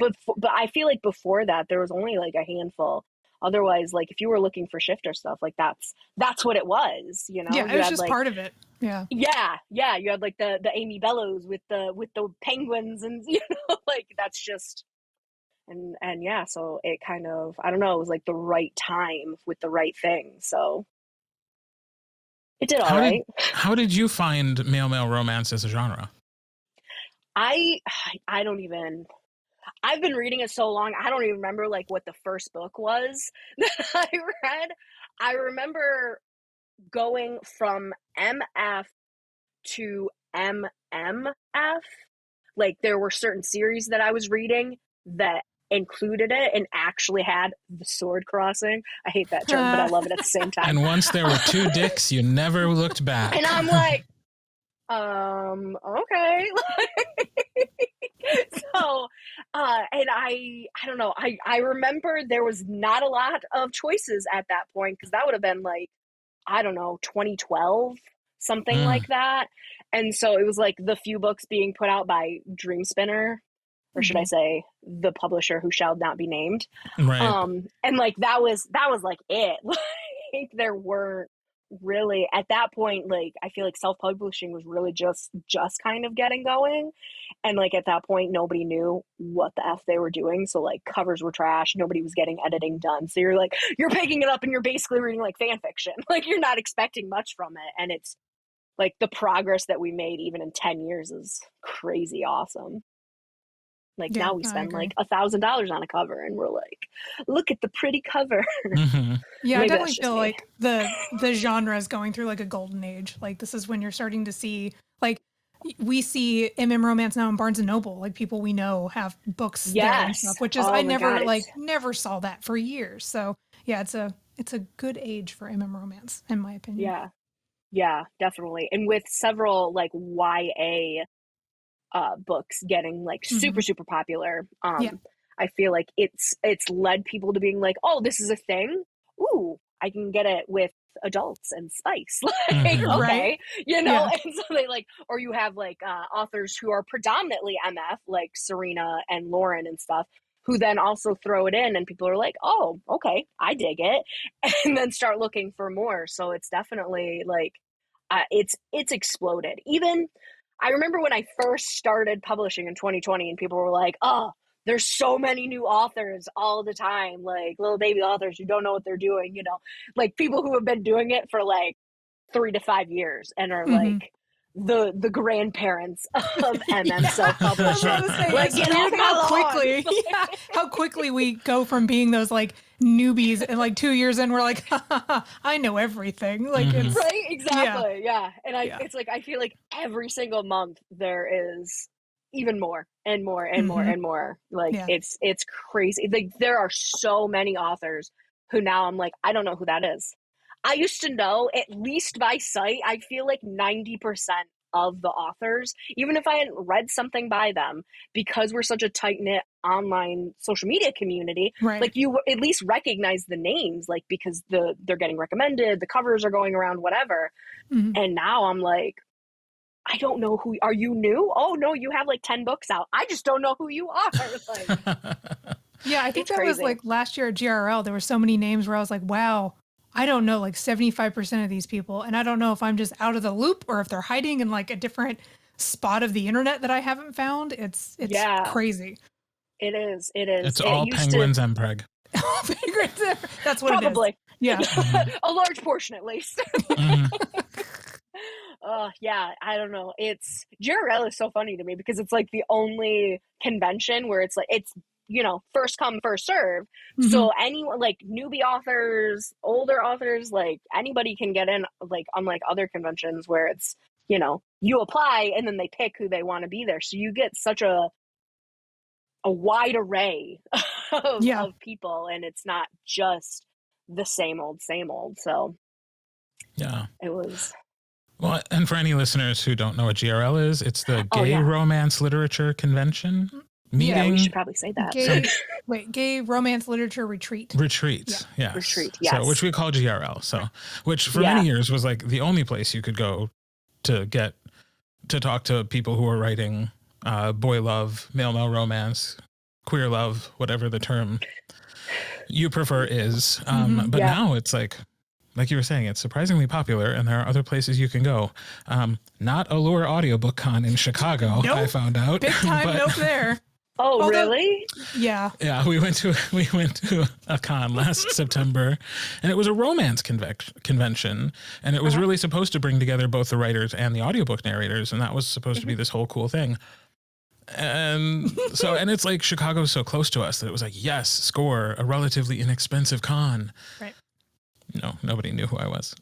I feel like before that there was only a handful. Otherwise, if you were looking for shifter stuff, that's what it was. Yeah, you it was just part of it. Yeah. Yeah. You had the Amy Bellows with the penguins, and that's just. And yeah, so it kind of, I don't know, it was the right time with the right thing. So it did all right. How did you find male romance as a genre? I don't even, I've been reading it so long, I don't even remember what the first book was that I read. I remember going from MF to MMF. There were certain series that I was reading that included it and actually had the sword crossing. I hate that term, but I love it at the same time. And once there were two dicks, you never looked back. And I'm like, okay. So, and I don't know. I remember there was not a lot of choices at that point because that would have been I don't know, 2012, something like that. And so it was the few books being put out by Dream Spinner, or should I say the publisher who shall not be named. Right. And that was it. There weren't really at that point, I feel self-publishing was really just kind of getting going. And at that point, nobody knew what the F they were doing. So covers were trash. Nobody was getting editing done. So you're picking it up and you're basically reading fan fiction. You're not expecting much from it. And it's the progress that we made even in 10 years is crazy awesome. Now we spend $1,000 on a cover and we're look at the pretty cover. Mm-hmm. Yeah, I definitely feel the genre is going through a golden age. This is when you're starting to see we see romance now in Barnes and Noble. People we know have books there and stuff, which is I never never saw that for years. So yeah, it's a good age for romance in my opinion. Yeah, definitely. And with several YA books getting super popular, I feel it's led people to being oh, this is a thing. Ooh, I can get it with adults and spice. Okay, right? And so they or you have authors who are predominantly MF, Serena and Lauren and stuff, who then also throw it in, and people are oh, okay, I dig it, and then start looking for more. So it's definitely it's exploded. Even I remember when I first started publishing in 2020 and people were oh, there's so many new authors all the time, little baby authors who don't know what they're doing, people who have been doing it for 3 to 5 years and are the grandparents of self-publishing. How quickly we go from being those newbies, and like 2 years in, we're like, ha, ha, ha, I know everything. Like it's right, exactly, yeah. And Yeah. it's like I feel like every single month there is even more and more and more and more. Like Yeah. it's crazy. Like there are so many authors who now I'm like, I don't know who that is. I used to know at least by sight. I feel like 90% of the authors, even if I hadn't read something by them, because we're such a tight-knit online social media community, Right. like you at least recognize the names, like because they're getting recommended, the covers are going around, whatever. And now I'm like, I don't know who. Are you new? Oh no, you have like 10 books out. I just don't know who you are. Like, yeah, I think it's that was crazy. like last year at GRL. There were so many names where I was like, wow, I don't know like 75% of these people, and I don't know if I'm just out of the loop or if they're hiding in like a different spot of the internet that I haven't found. It's Yeah. crazy. It is. It is. It's all penguins and preg. That's what Probably. it is. Yeah. A large portion at least. Yeah, I don't know. It's GRL is so funny to me because it's like the only convention where it's like it's first come first serve. So anyone, like newbie authors, older authors, like anybody can get in, like unlike other conventions where it's you apply and then they pick who they want to be there. So you get such a wide array of people, and it's not just the same old. So yeah, it was. Well, and for any listeners who don't know what GRL is, it's the Gay Romance Literature Convention meeting. Yeah, we should probably say that. Gay Romance Literature Retreat. Retreat, yes. Retreat, yes. So, which we call GRL. So, which for many years was like the only place you could go to get to talk to people who are writing boy love, male romance, queer love, whatever the term you prefer is. But now it's like you were saying, it's surprisingly popular, and there are other places you can go. Not Allure Audiobook Con in Chicago, nope. I found out. Big time nope there. Oh, really? Yeah. Yeah, we went to a con last September, and it was a romance convention, and it was really supposed to bring together both the writers and the audiobook narrators, and that was supposed to be this whole cool thing. And so, and it's like Chicago's so close to us that it was like, yes, score, a relatively inexpensive con. Right. No, nobody knew who I was.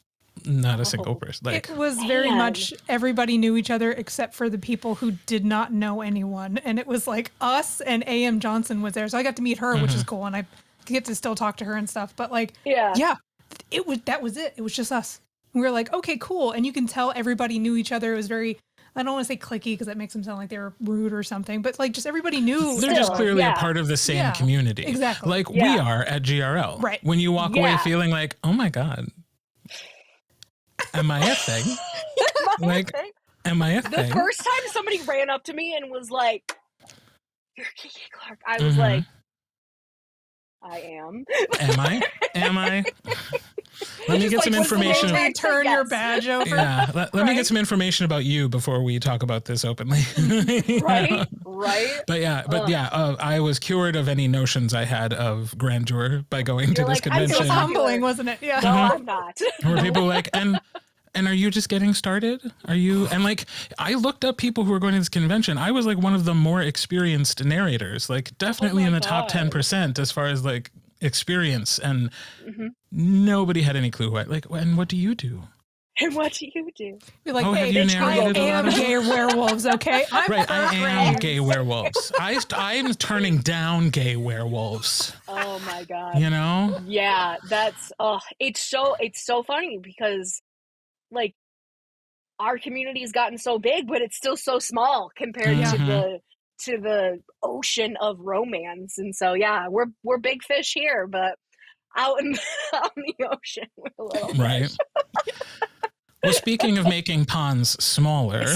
Not a single person. Like, it was very much everybody knew each other except for the people who did not know anyone. And it was like us, and A.M. Johnson was there. So I got to meet her, which is cool. And I get to still talk to her and stuff. But like, that was it. It was just us. We were like, okay, cool. And you can tell everybody knew each other. It was very, I don't want to say cliquey because that makes them sound like they were rude or something, but like just everybody knew. They're just clearly a part of the same community. Exactly. Like we are at GRL. Right. When you walk away feeling like, oh my God, am I a thing? Am I a thing? The first time somebody ran up to me and was like, "You're Kiki Clark," I was like, I am. Am I? Let me get some information. Turn your badge over. Yeah, let me get some information about you before we talk about this openly. Right. But I was cured of any notions I had of grandeur by going to this convention. It was humbling, wasn't it? Yeah. No, I'm not. Where people were like, and are you just getting started? Are you? And like, I looked up people who were going to this convention. I was like one of the more experienced narrators, like definitely in the top 10% as far as like experience, and nobody had any clue and what do you do? And what do you do? You're like, hey, I am gay werewolves, okay? I am gay werewolves. I'm turning down gay werewolves. Oh my God. Yeah, that's it's so funny because like our community has gotten so big, but it's still so small compared to the ocean of romance. And so we're big fish here, but out in the ocean we're a little fish. Well, speaking of making ponds smaller,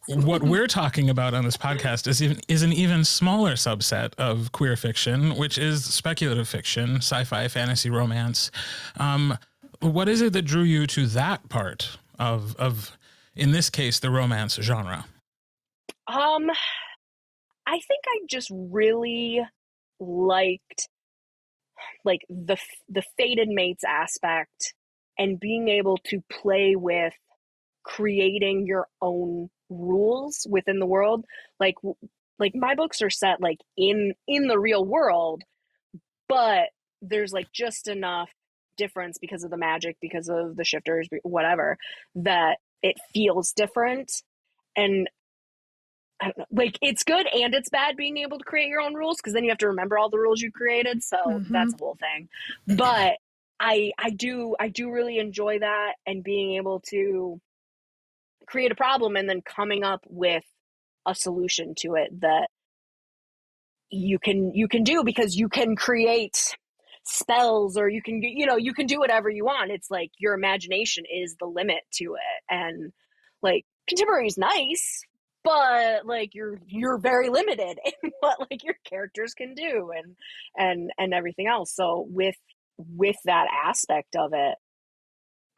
what we're talking about on this podcast is an even smaller subset of queer fiction, which is speculative fiction, sci-fi, fantasy, romance. What is it that drew you to that part of in this case, the romance genre? I think I just really liked like the fated mates aspect and being able to play with creating your own rules within the world. Like my books are set like in the real world, but there's like just enough difference because of the magic, because of the shifters, whatever, that it feels different. And I don't know, like it's good and it's bad being able to create your own rules, because then you have to remember all the rules you created. So that's a whole thing. But I do really enjoy that, and being able to create a problem and then coming up with a solution to it that you can do, because you can create spells, or you can do whatever you want. It's like your imagination is the limit to it. And like contemporary is nice, but like you're very limited in what like your characters can do and everything else. So with that aspect of it,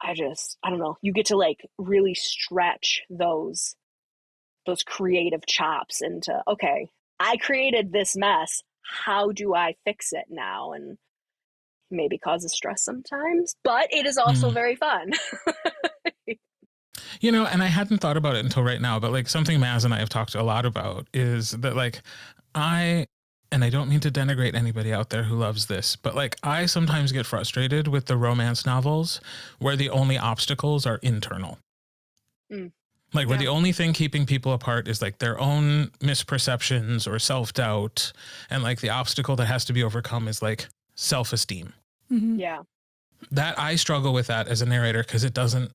I don't know, you get to like really stretch those creative chops into, okay, I created this mess, how do I fix it now? And maybe causes stress sometimes, but it is also very fun. You know, and I hadn't thought about it until right now, but like something Maz and I have talked a lot about is that like and I don't mean to denigrate anybody out there who loves this, but like I sometimes get frustrated with the romance novels where the only obstacles are internal. Like where the only thing keeping people apart is like their own misperceptions or self-doubt, and like the obstacle that has to be overcome is like self-esteem. Yeah. That I struggle with that as a narrator, because it doesn't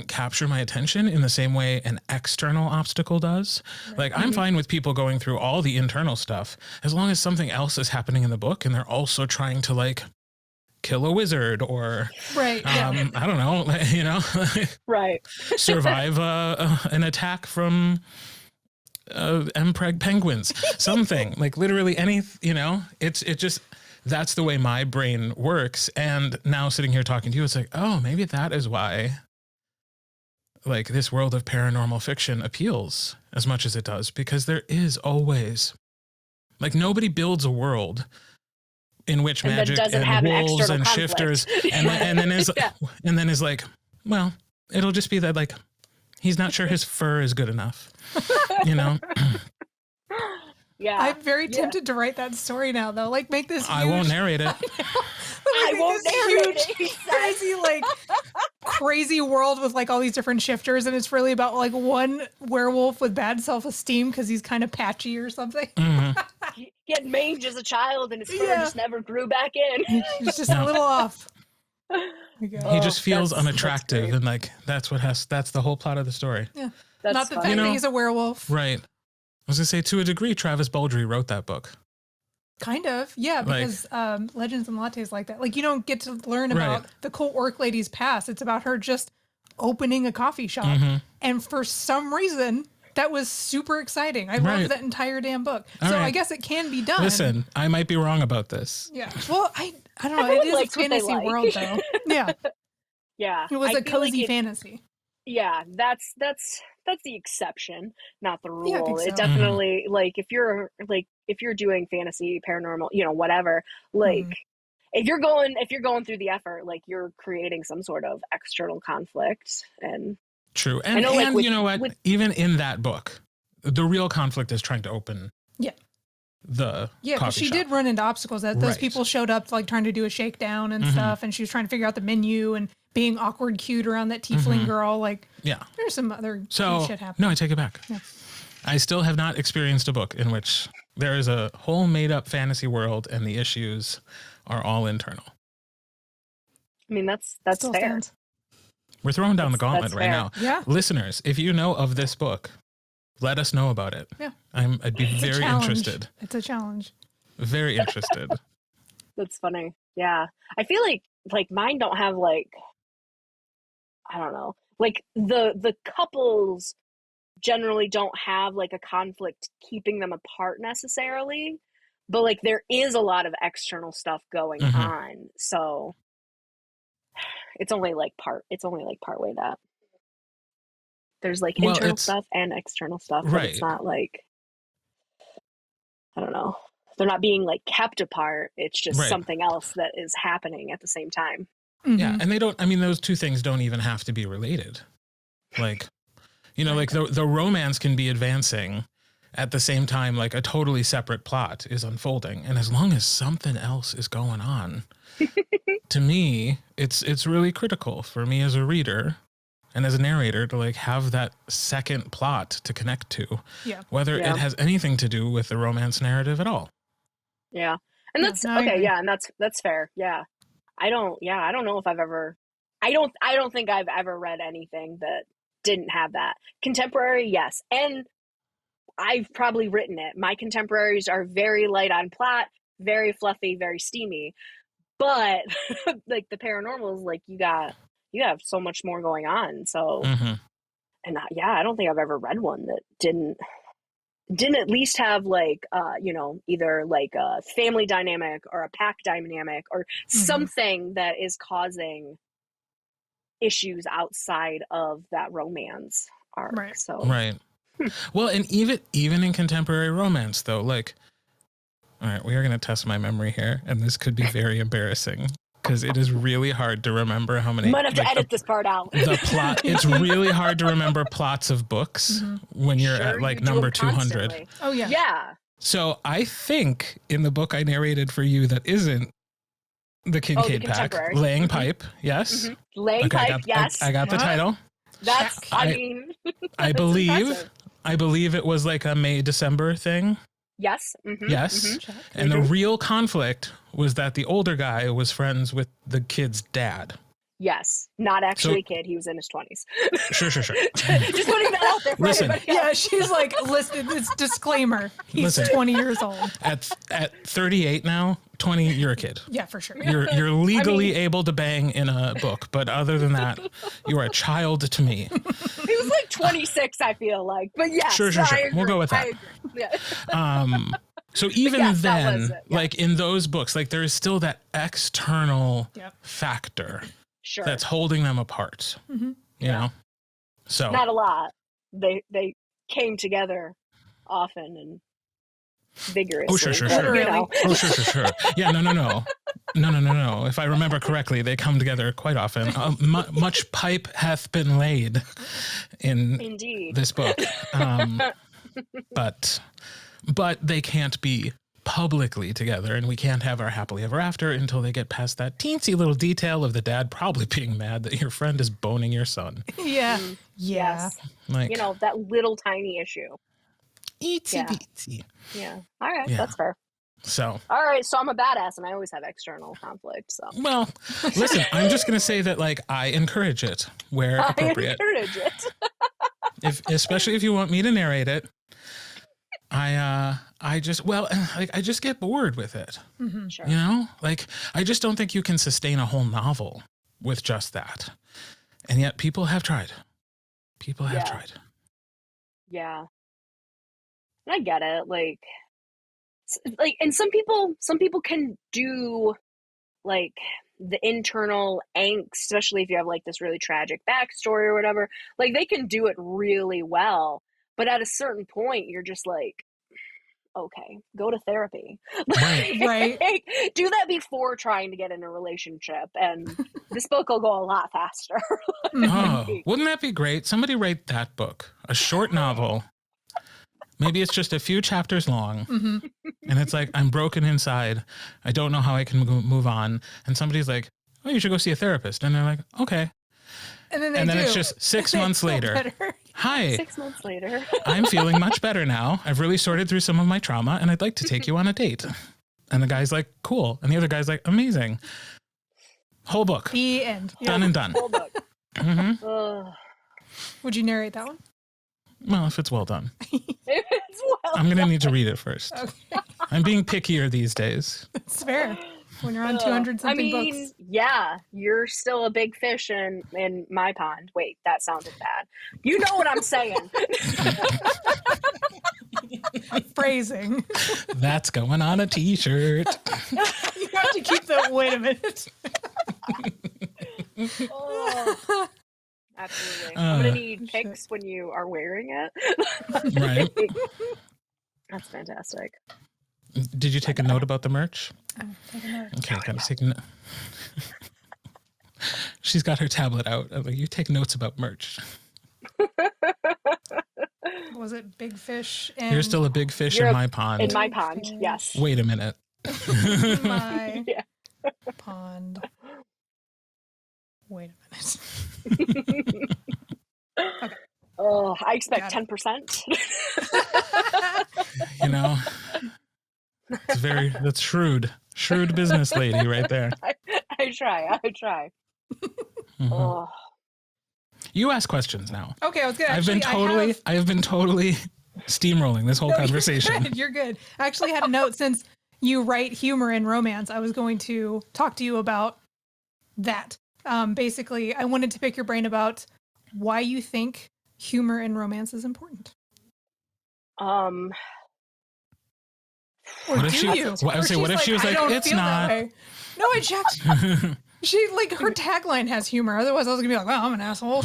capture my attention in the same way an external obstacle does. Right. Like I'm fine with people going through all the internal stuff as long as something else is happening in the book and they're also trying to like kill a wizard or I don't know, you know, right, survive an attack from Mpreg penguins, something like literally any, you know, it just, that's the way my brain works. And now sitting here talking to you, it's like, oh, maybe that is why like this world of paranormal fiction appeals as much as it does, because there is always like nobody builds a world in which and magic and wolves and shifters and then is like, well, it'll just be that like he's not sure his fur is good enough, you know. Yeah, I'm very tempted to write that story now, though. Like, make this. I won't narrate it. I won't narrate it. Crazy, like, crazy world with like all these different shifters, and it's really about like one werewolf with bad self-esteem because he's kind of patchy or something. He had mange as a child, and his fur just never grew back in. He's just a little off. He just feels unattractive, and like that's the whole plot of the story. Yeah, not the fact that he's a werewolf, right? I was gonna say, to a degree, Travis Baldry wrote that book. Kind of, yeah, because Legends and Lattes like that. Like, you don't get to learn about the cool orc lady's past. It's about her just opening a coffee shop. And for some reason, that was super exciting. I loved that entire damn book. So I guess it can be done. Listen, I might be wrong about this. Yeah. Well, I don't know. It is a fantasy world, though. Yeah. Yeah. It was a cozy fantasy. Yeah, that's the exception, not the rule. Yeah, I think so. It definitely like if you're doing fantasy, paranormal, you know, whatever, like if you're going through the effort, like you're creating some sort of external conflict. And true. And you know what? Even in that book, the real conflict is trying to open the because she did run into obstacles that those people showed up like trying to do a shakedown and stuff, and she was trying to figure out the menu and being awkward cute around that tiefling girl. Like there's some other shit happening. No, I take it back. I still have not experienced a book in which there is a whole made up fantasy world and the issues are all internal. I mean, that's fair. Stands. We're throwing down the gauntlet right now. Yeah. Listeners, if you know of this book, let us know about it. Yeah. I'd be very interested. It's a challenge. Very interested. That's funny. Yeah. I feel like mine don't have like, I don't know, like the couples generally don't have like a conflict keeping them apart necessarily, but like there is a lot of external stuff going on. So it's only like part way that there's like internal stuff and external stuff, but it's not like, I don't know, they're not being like kept apart. It's just something else that is happening at the same time. Yeah. And those two things don't even have to be related. Like, you know, like the romance can be advancing at the same time, like a totally separate plot is unfolding. And as long as something else is going on, to me, it's really critical for me as a reader and as a narrator to like have that second plot to connect to, whether it has anything to do with the romance narrative at all. Yeah. And that's okay. Yeah. And that's fair. Yeah. I don't know if I've ever, I don't think I've ever read anything that didn't have that. Contemporary, yes. And I've probably written it. My contemporaries are very light on plot, very fluffy, very steamy. But like the paranormal is like you have so much more going on. So and I don't think I've ever read one that didn't at least have like either like a family dynamic or a pack dynamic or something that is causing issues outside of that romance arc. Right. So well, and even in contemporary romance though, like, all right, we are going to test my memory here, and this could be very embarrassing because it is really hard to remember how many. I'm gonna have to edit this part out. The plot. It's really hard to remember plots of books when you're at like number 200. Constantly. Oh yeah. Yeah. So I think in the book I narrated for you that isn't the Kincaid pack, Laying Pipe. Yes. Laying Pipe. Yes. I got the title. That's. I believe it was like a May-December thing. Yes. Yes. And the real conflict was that the older guy was friends with the kid's dad. Yes. Not actually a kid. He was in his 20s. Sure. Just putting that out there for everybody else. Yeah, she's like, listen, it's disclaimer. He's 20 years old. At 38 now, 20, you're a kid. Yeah, for sure. You're legally able to bang in a book, but other than that, you are a child to me. He was like 26, I feel like. But yes, sure. We'll go with that. Yeah. So even then, like in those books, like there is still that external factor that's holding them apart. You know? So not a lot. They came together often and vigorously. Oh, sure. You know. Oh, sure. Yeah, no. If I remember correctly, they come together quite often. Much pipe hath been laid in this book. But they can't be publicly together, and we can't have our happily ever after until they get past that teensy little detail of the dad probably being mad that your friend is boning your son. Yeah. Yes. Like, that little tiny issue. Itsy bitsy. Yeah. All right. That's fair. So. All right. So I'm a badass and I always have external conflict. So. Well, listen, I'm just going to say that like I encourage it where appropriate. I encourage it. Especially if you want me to narrate it. I just get bored with it. Sure. You know, like I just don't think you can sustain a whole novel with just that. And yet people have tried. People have tried. Yeah. And I get it. Like, and some people can do like the internal angst, especially if you have like this really tragic backstory or whatever, like they can do it really well. But at a certain point, you're just like, okay, go to therapy. Right. Do that before trying to get in a relationship. And this book will go a lot faster. Wouldn't that be great? Somebody write that book, a short novel. Maybe it's just a few chapters long. And it's like, I'm broken inside. I don't know how I can move on. And somebody's like, oh, you should go see a therapist. And they're like, okay. And then it's just 6 months later. Hi. 6 months later. I'm feeling much better now. I've really sorted through some of my trauma and I'd like to take you on a date. And the guy's like, cool. And the other guy's like, amazing. Whole book. The end. Done and done. Whole book. Would you narrate that one? Well, if it's well done. I'm going to need to read it first. Okay. I'm being pickier these days. It's fair. When you're on 200-something books. Yeah, you're still a big fish in my pond. Wait, that sounded bad. You know what I'm saying. Phrasing. That's going on a t-shirt. You have to keep that. Wait a minute. Absolutely. I'm going to need pics when you are wearing it. Right. That's fantastic. Did you take a note about the merch? Take a note. Okay, gotta take a note. She's got her tablet out. I'm like, you take notes about merch. was it big fish? And You're still a big fish in my pond. In my pond, yes. Wait a minute. my pond. Wait a minute. Okay. Oh, I expect 10%. You know, that's shrewd. Shrewd business lady right there. I try. Mm-hmm. Oh. You ask questions now. Okay, I was good. I have been totally steamrolling this whole conversation. You're good. I actually had a note since you write humor and romance. I was going to talk to you about that. Basically, I wanted to pick your brain about why you think humor and romance is important. Or what if do she, you? What if she was like, it's not. No, I checked. She, like, her tagline has humor. Otherwise, I was going to be like, well, I'm an asshole.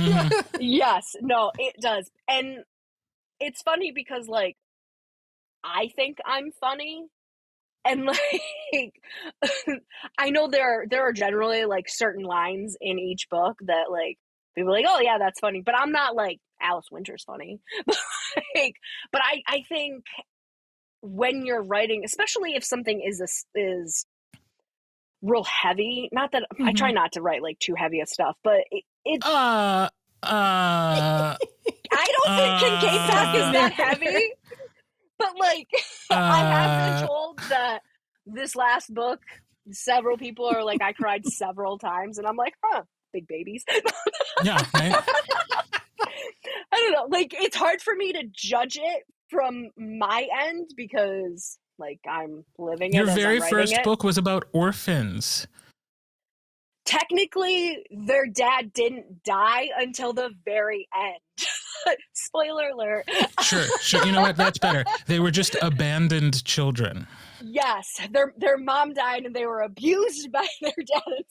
Yes. No, it does. And it's funny because, like, I think I'm funny. And, like, I know there are generally, like, certain lines in each book that, like, people are like, oh, yeah, that's funny. But I'm not, like, Alice Winter's funny. But I think when you're writing, especially if something is real heavy, not that I try not to write like too heavy of stuff, but I don't think Kincaid Pack is that heavy, but like I have been told that this last book, several people are like, I cried several times, and I'm like, big babies. Yeah, right? I don't know, like it's hard for me to judge it from my end because like I'm living it. Your very first book was about orphans. Technically, their dad didn't die until the very end. Spoiler alert. Sure. You know what? That's better. They were just abandoned children. Yes, their mom died and they were abused by their dad and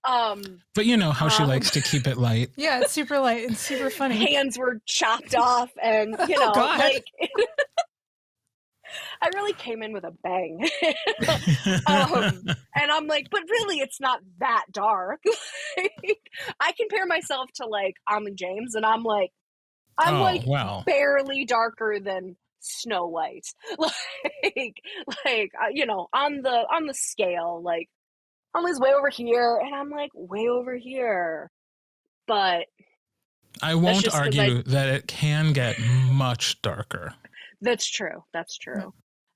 stepmom. But you know how she likes to keep it light. Yeah, it's super light. It's super funny. Hands were chopped off, and you know, like. I really came in with a bang. And I'm like, but really, it's not that dark. I compare myself to like Almond James, and I'm like barely darker than Snow White. like you know, on the scale, like Emily's way over here, and I'm like way over here. But I won't argue that it can get much darker. That's true. I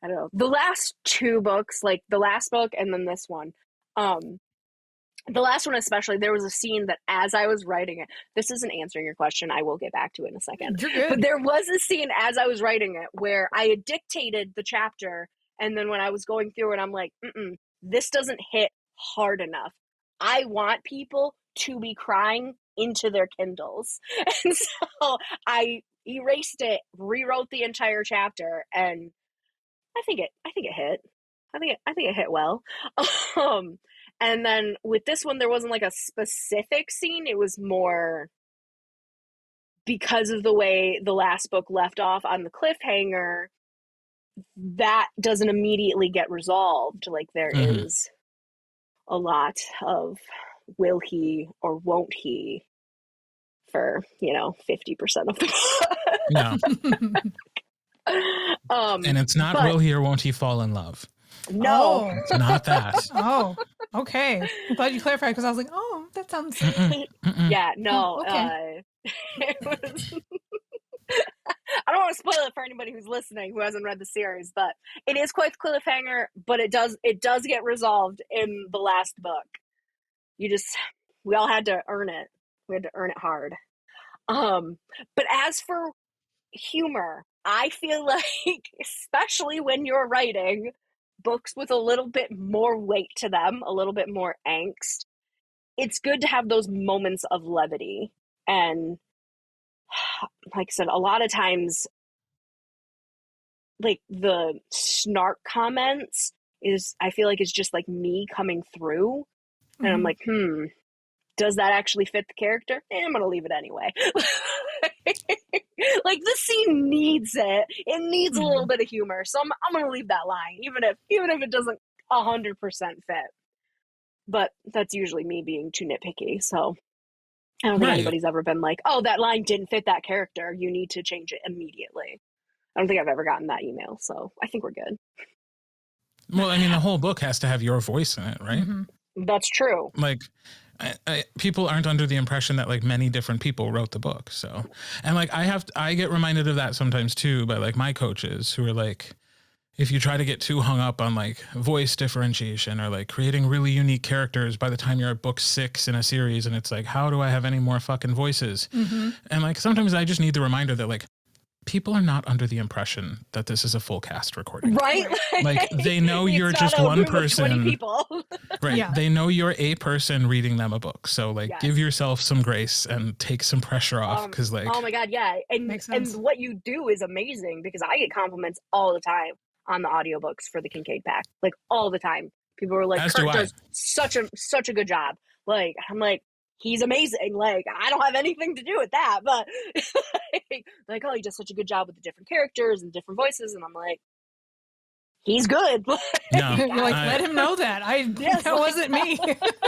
don't know. The last two books, like the last book and then this one, the last one especially, there was a scene that as I was writing it, this isn't answering your question, I will get back to it in a second. You're good. But there was a scene as I was writing it where I had dictated the chapter, and then when I was going through it, I'm like, this doesn't hit hard enough. I want people to be crying into their Kindles. And so I erased it, rewrote the entire chapter, and I think it hit. I think it hit well. And then with this one, there wasn't like a specific scene. It was more because of the way the last book left off on the cliffhanger. That doesn't immediately get resolved. Like there is a lot of will he or won't he for 50% of the book. No. And it's not will he or won't he fall in love. No. It's not that. Oh, okay. I'm glad you clarified because I was like, oh, that sounds... Yeah, no. Oh, okay. I don't want to spoil it for anybody who's listening who hasn't read the series, but it is quite the cliffhanger, but it does get resolved in the last book. We all had to earn it. We had to earn it hard. But as for humor, I feel like, especially when you're writing books with a little bit more weight to them, a little bit more angst, it's good to have those moments of levity. And like I said, a lot of times, like the snark comments I feel like it's just like me coming through. And I'm like, does that actually fit the character? I'm going to leave it anyway. Like the scene needs it. It needs a little bit of humor. So I'm going to leave that line, even if it doesn't 100% fit. But that's usually me being too nitpicky. So I don't think Right. anybody's ever been like, oh, that line didn't fit that character. You need to change it immediately. I don't think I've ever gotten that email, so I think we're good. Well, I mean, the whole book has to have your voice in it, right? That's true. Like, people aren't under the impression that like many different people wrote the book. So, and like I get reminded of that sometimes too by like my coaches who are like, if you try to get too hung up on like voice differentiation or like creating really unique characters by the time you're at book 6 in a series, and it's like, how do I have any more fucking voices? And like sometimes I just need the reminder that like people are not under the impression that this is a full cast recording. Right? Like they know you're It's just not a one room of 20 person. people. Right. Yeah. They know you're a person reading them a book. So like Yes. give yourself some grace and take some pressure off. Cause like, oh my God, yeah. And Makes sense. what you do is amazing because I get compliments all the time on the audiobooks for the Kincaid Pack. Like all the time. People are like, As do Kirt I. does such a good job. Like I'm like, he's amazing. Like I don't have anything to do with that, but like, oh, he does such a good job with the different characters and different voices, and I'm like, he's good. yeah. You're like, let him know that. Yes, that wasn't me.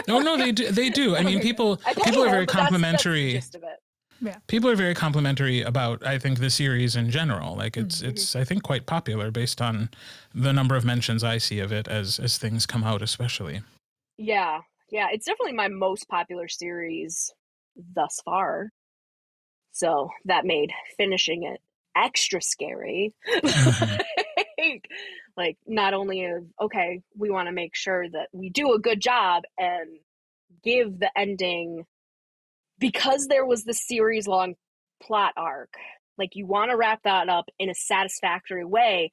No, they do. They do. I mean, people I pay are him, very but that's the complimentary. gist of it. People are very complimentary about, I think, the series in general. Like it's I think quite popular based on the number of mentions I see of it as things come out, especially. Yeah. Yeah. It's definitely my most popular series thus far. So that made finishing it extra scary. Like not only of, okay, we want to make sure that we do a good job and give the ending, because there was the series long plot arc, like you want to wrap that up in a satisfactory way,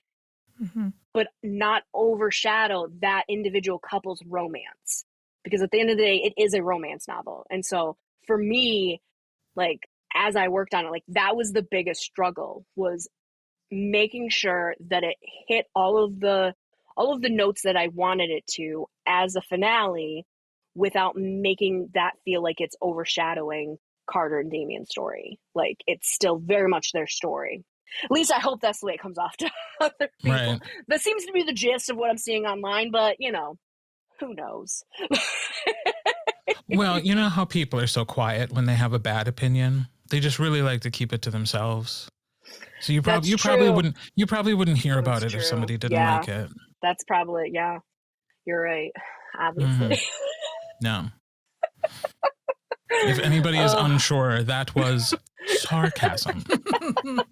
but not overshadow that individual couple's romance, because at the end of the day it is a romance novel. And so for me, like as I worked on it, like that was the biggest struggle, was making sure that it hit all of the notes that I wanted it to as a finale, without making that feel like it's overshadowing Carter and Damien's story. Like it's still very much their story. At least I hope that's the way it comes off to other people. Right. That seems to be the gist of what I'm seeing online, but you know, who knows? Well, you know how people are so quiet when they have a bad opinion? They just really like to keep it to themselves. So you probably wouldn't hear about it if somebody didn't like it. That's probably, yeah. You're right. Obviously. No. If anybody is unsure, that was sarcasm. I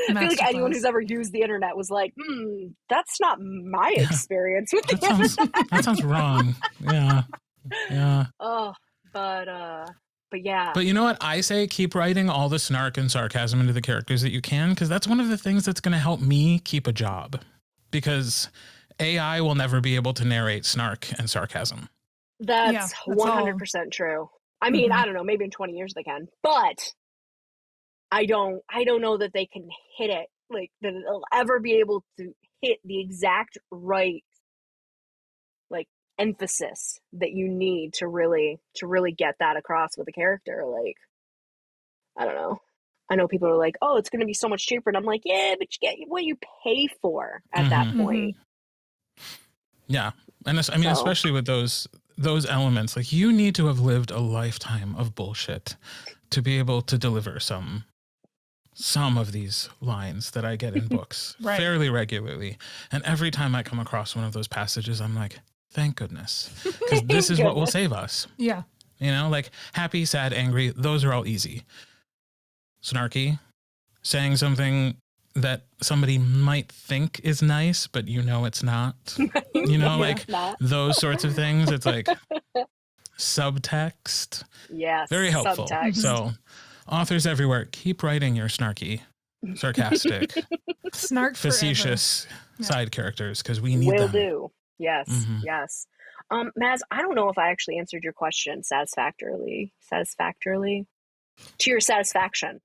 feel like anyone who's ever used the internet was like, that's not my experience with the internet. That sounds wrong. Yeah. Yeah. Oh, but yeah. But you know what? I say keep writing all the snark and sarcasm into the characters that you can, because that's one of the things that's going to help me keep a job. Because AI will never be able to narrate snark and sarcasm. That's 100% true. I mean, I don't know, maybe in 20 years they can, but I don't know that they can hit it, like that it'll ever be able to hit the exact right like emphasis that you need to really get that across with a character. Like, I don't know. I know people are like, oh, it's going to be so much cheaper. And I'm like, yeah, but you get what you pay for at that point. Yeah. And I mean, especially with those elements, like you need to have lived a lifetime of bullshit to be able to deliver some of these lines that I get in books fairly regularly. And every time I come across one of those passages, I'm like, thank goodness, because this is what will save us. Yeah. You know, like happy, sad, angry, those are all easy. Snarky, saying something that somebody might think is nice, but you know it's not. You know, like those sorts of things. It's like subtext. Yes. Very helpful. Subtext. So authors everywhere, keep writing your snarky, sarcastic, snark facetious side characters, because we need them. Will do. Yes. Yes. Maz, I don't know if I actually answered your question satisfactorily to your satisfaction.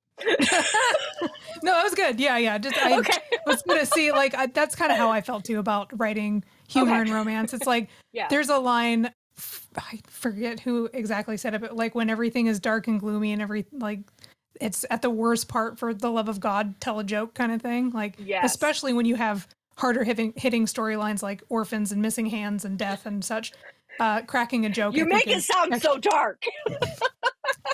No, that was good. Yeah. Just I was gonna see, like, that's kind of how I felt too about writing humor and romance. It's like there's a line, I forget who exactly said it, but like when everything is dark and gloomy and like it's at the worst part, for the love of God, tell a joke kind of thing. Like, especially when you have harder hitting storylines like orphans and missing hands and death and such. Cracking a joke. You make it sound so dark.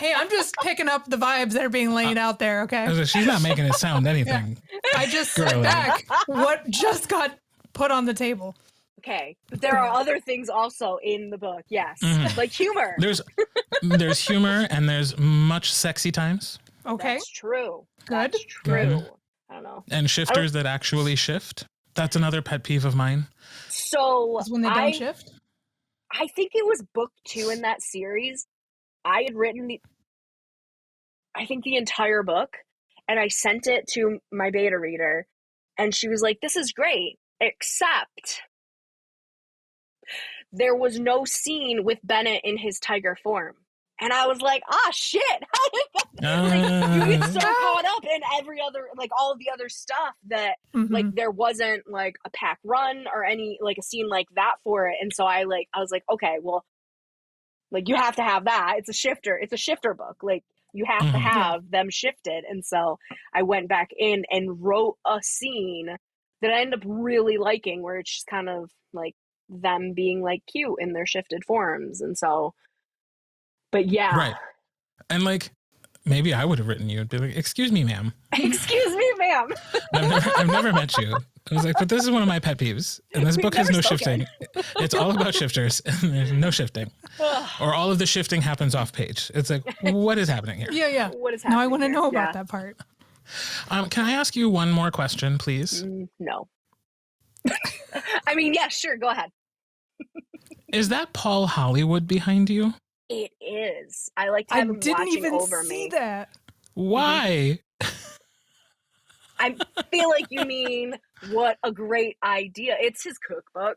Hey, I'm just picking up the vibes that are being laid out there, okay? She's not making it sound anything. I just said back what just got put on the table. Okay, but there are other things also in the book. Yes, like humor. There's humor and there's much sexy times. Okay, that's true. Good. That's true. I don't know. And shifters that actually shift. That's another pet peeve of mine. So is when they don't shift. I think it was book 2 in that series. I had written the entire book, and I sent it to my beta reader, and she was like, "This is great, except there was no scene with Bennett in his tiger form." And I was like, shit. You get so caught up in every other, like all of the other stuff that like there wasn't like a pack run or any like a scene like that for it. And so I was like, okay, well, like you have to have that. It's a shifter book. Like you have to have them shifted. And so I went back in and wrote a scene that I ended up really liking, where it's just kind of like them being like cute in their shifted forms. And so, but yeah. Right. And like, maybe I would have written you and be like, "Excuse me, ma'am." Excuse me, ma'am. I've never met you. I was like, but this is one of my pet peeves. And this book has no shifting. It's all about shifters and there's no shifting. Or all of the shifting happens off page. It's like, what is happening here? Yeah. What is happening? Now I want to know about that part. Can I ask you one more question, please? No. I mean, yeah, sure. Go ahead. Is that Paul Hollywood behind you? It is. I like to have him watching over me. I didn't even see that. Why? I feel like you mean what a great idea. It's his cookbook.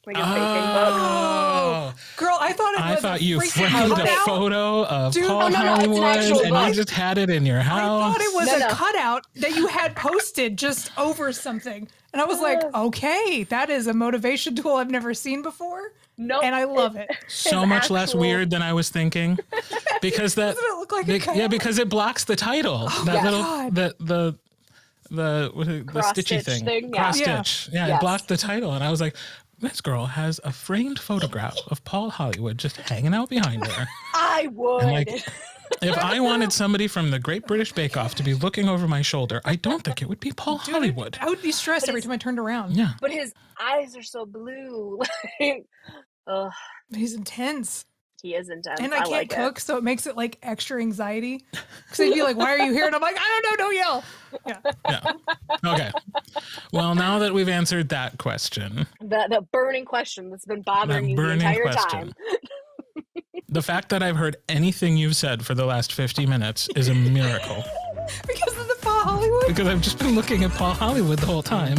Like a baking book. Oh, girl, I thought you framed a photo of Paul Hollywood and you just had it in your house. I thought it was a cutout that you had posted just over something. And I was like, okay, that is a motivation tool I've never seen before. No, and I love it. So much less weird than I was thinking, because that doesn't it look like a cutout? because it blocks the title. The stitchy thing. Cross stitch. Yeah, it blocked the title, and I was like, this girl has a framed photograph of Paul Hollywood just hanging out behind her. I would. And like, if I wanted somebody from the Great British Bake Off to be looking over my shoulder, I don't think it would be Paul Hollywood. I would be stressed every time I turned around. Yeah. But his eyes are so blue. He's intense. He is intense. And I can't cook, so it makes it like extra anxiety. Because they'd be like, "Why are you here?" And I'm like, "I don't know, don't yell." Yeah. Okay. Well, now that we've answered that question, the burning question that's been bothering you the entire time. The fact that I've heard anything you've said for the last 50 minutes is a miracle. Because of the Paul Hollywood? Because I've just been looking at Paul Hollywood the whole time.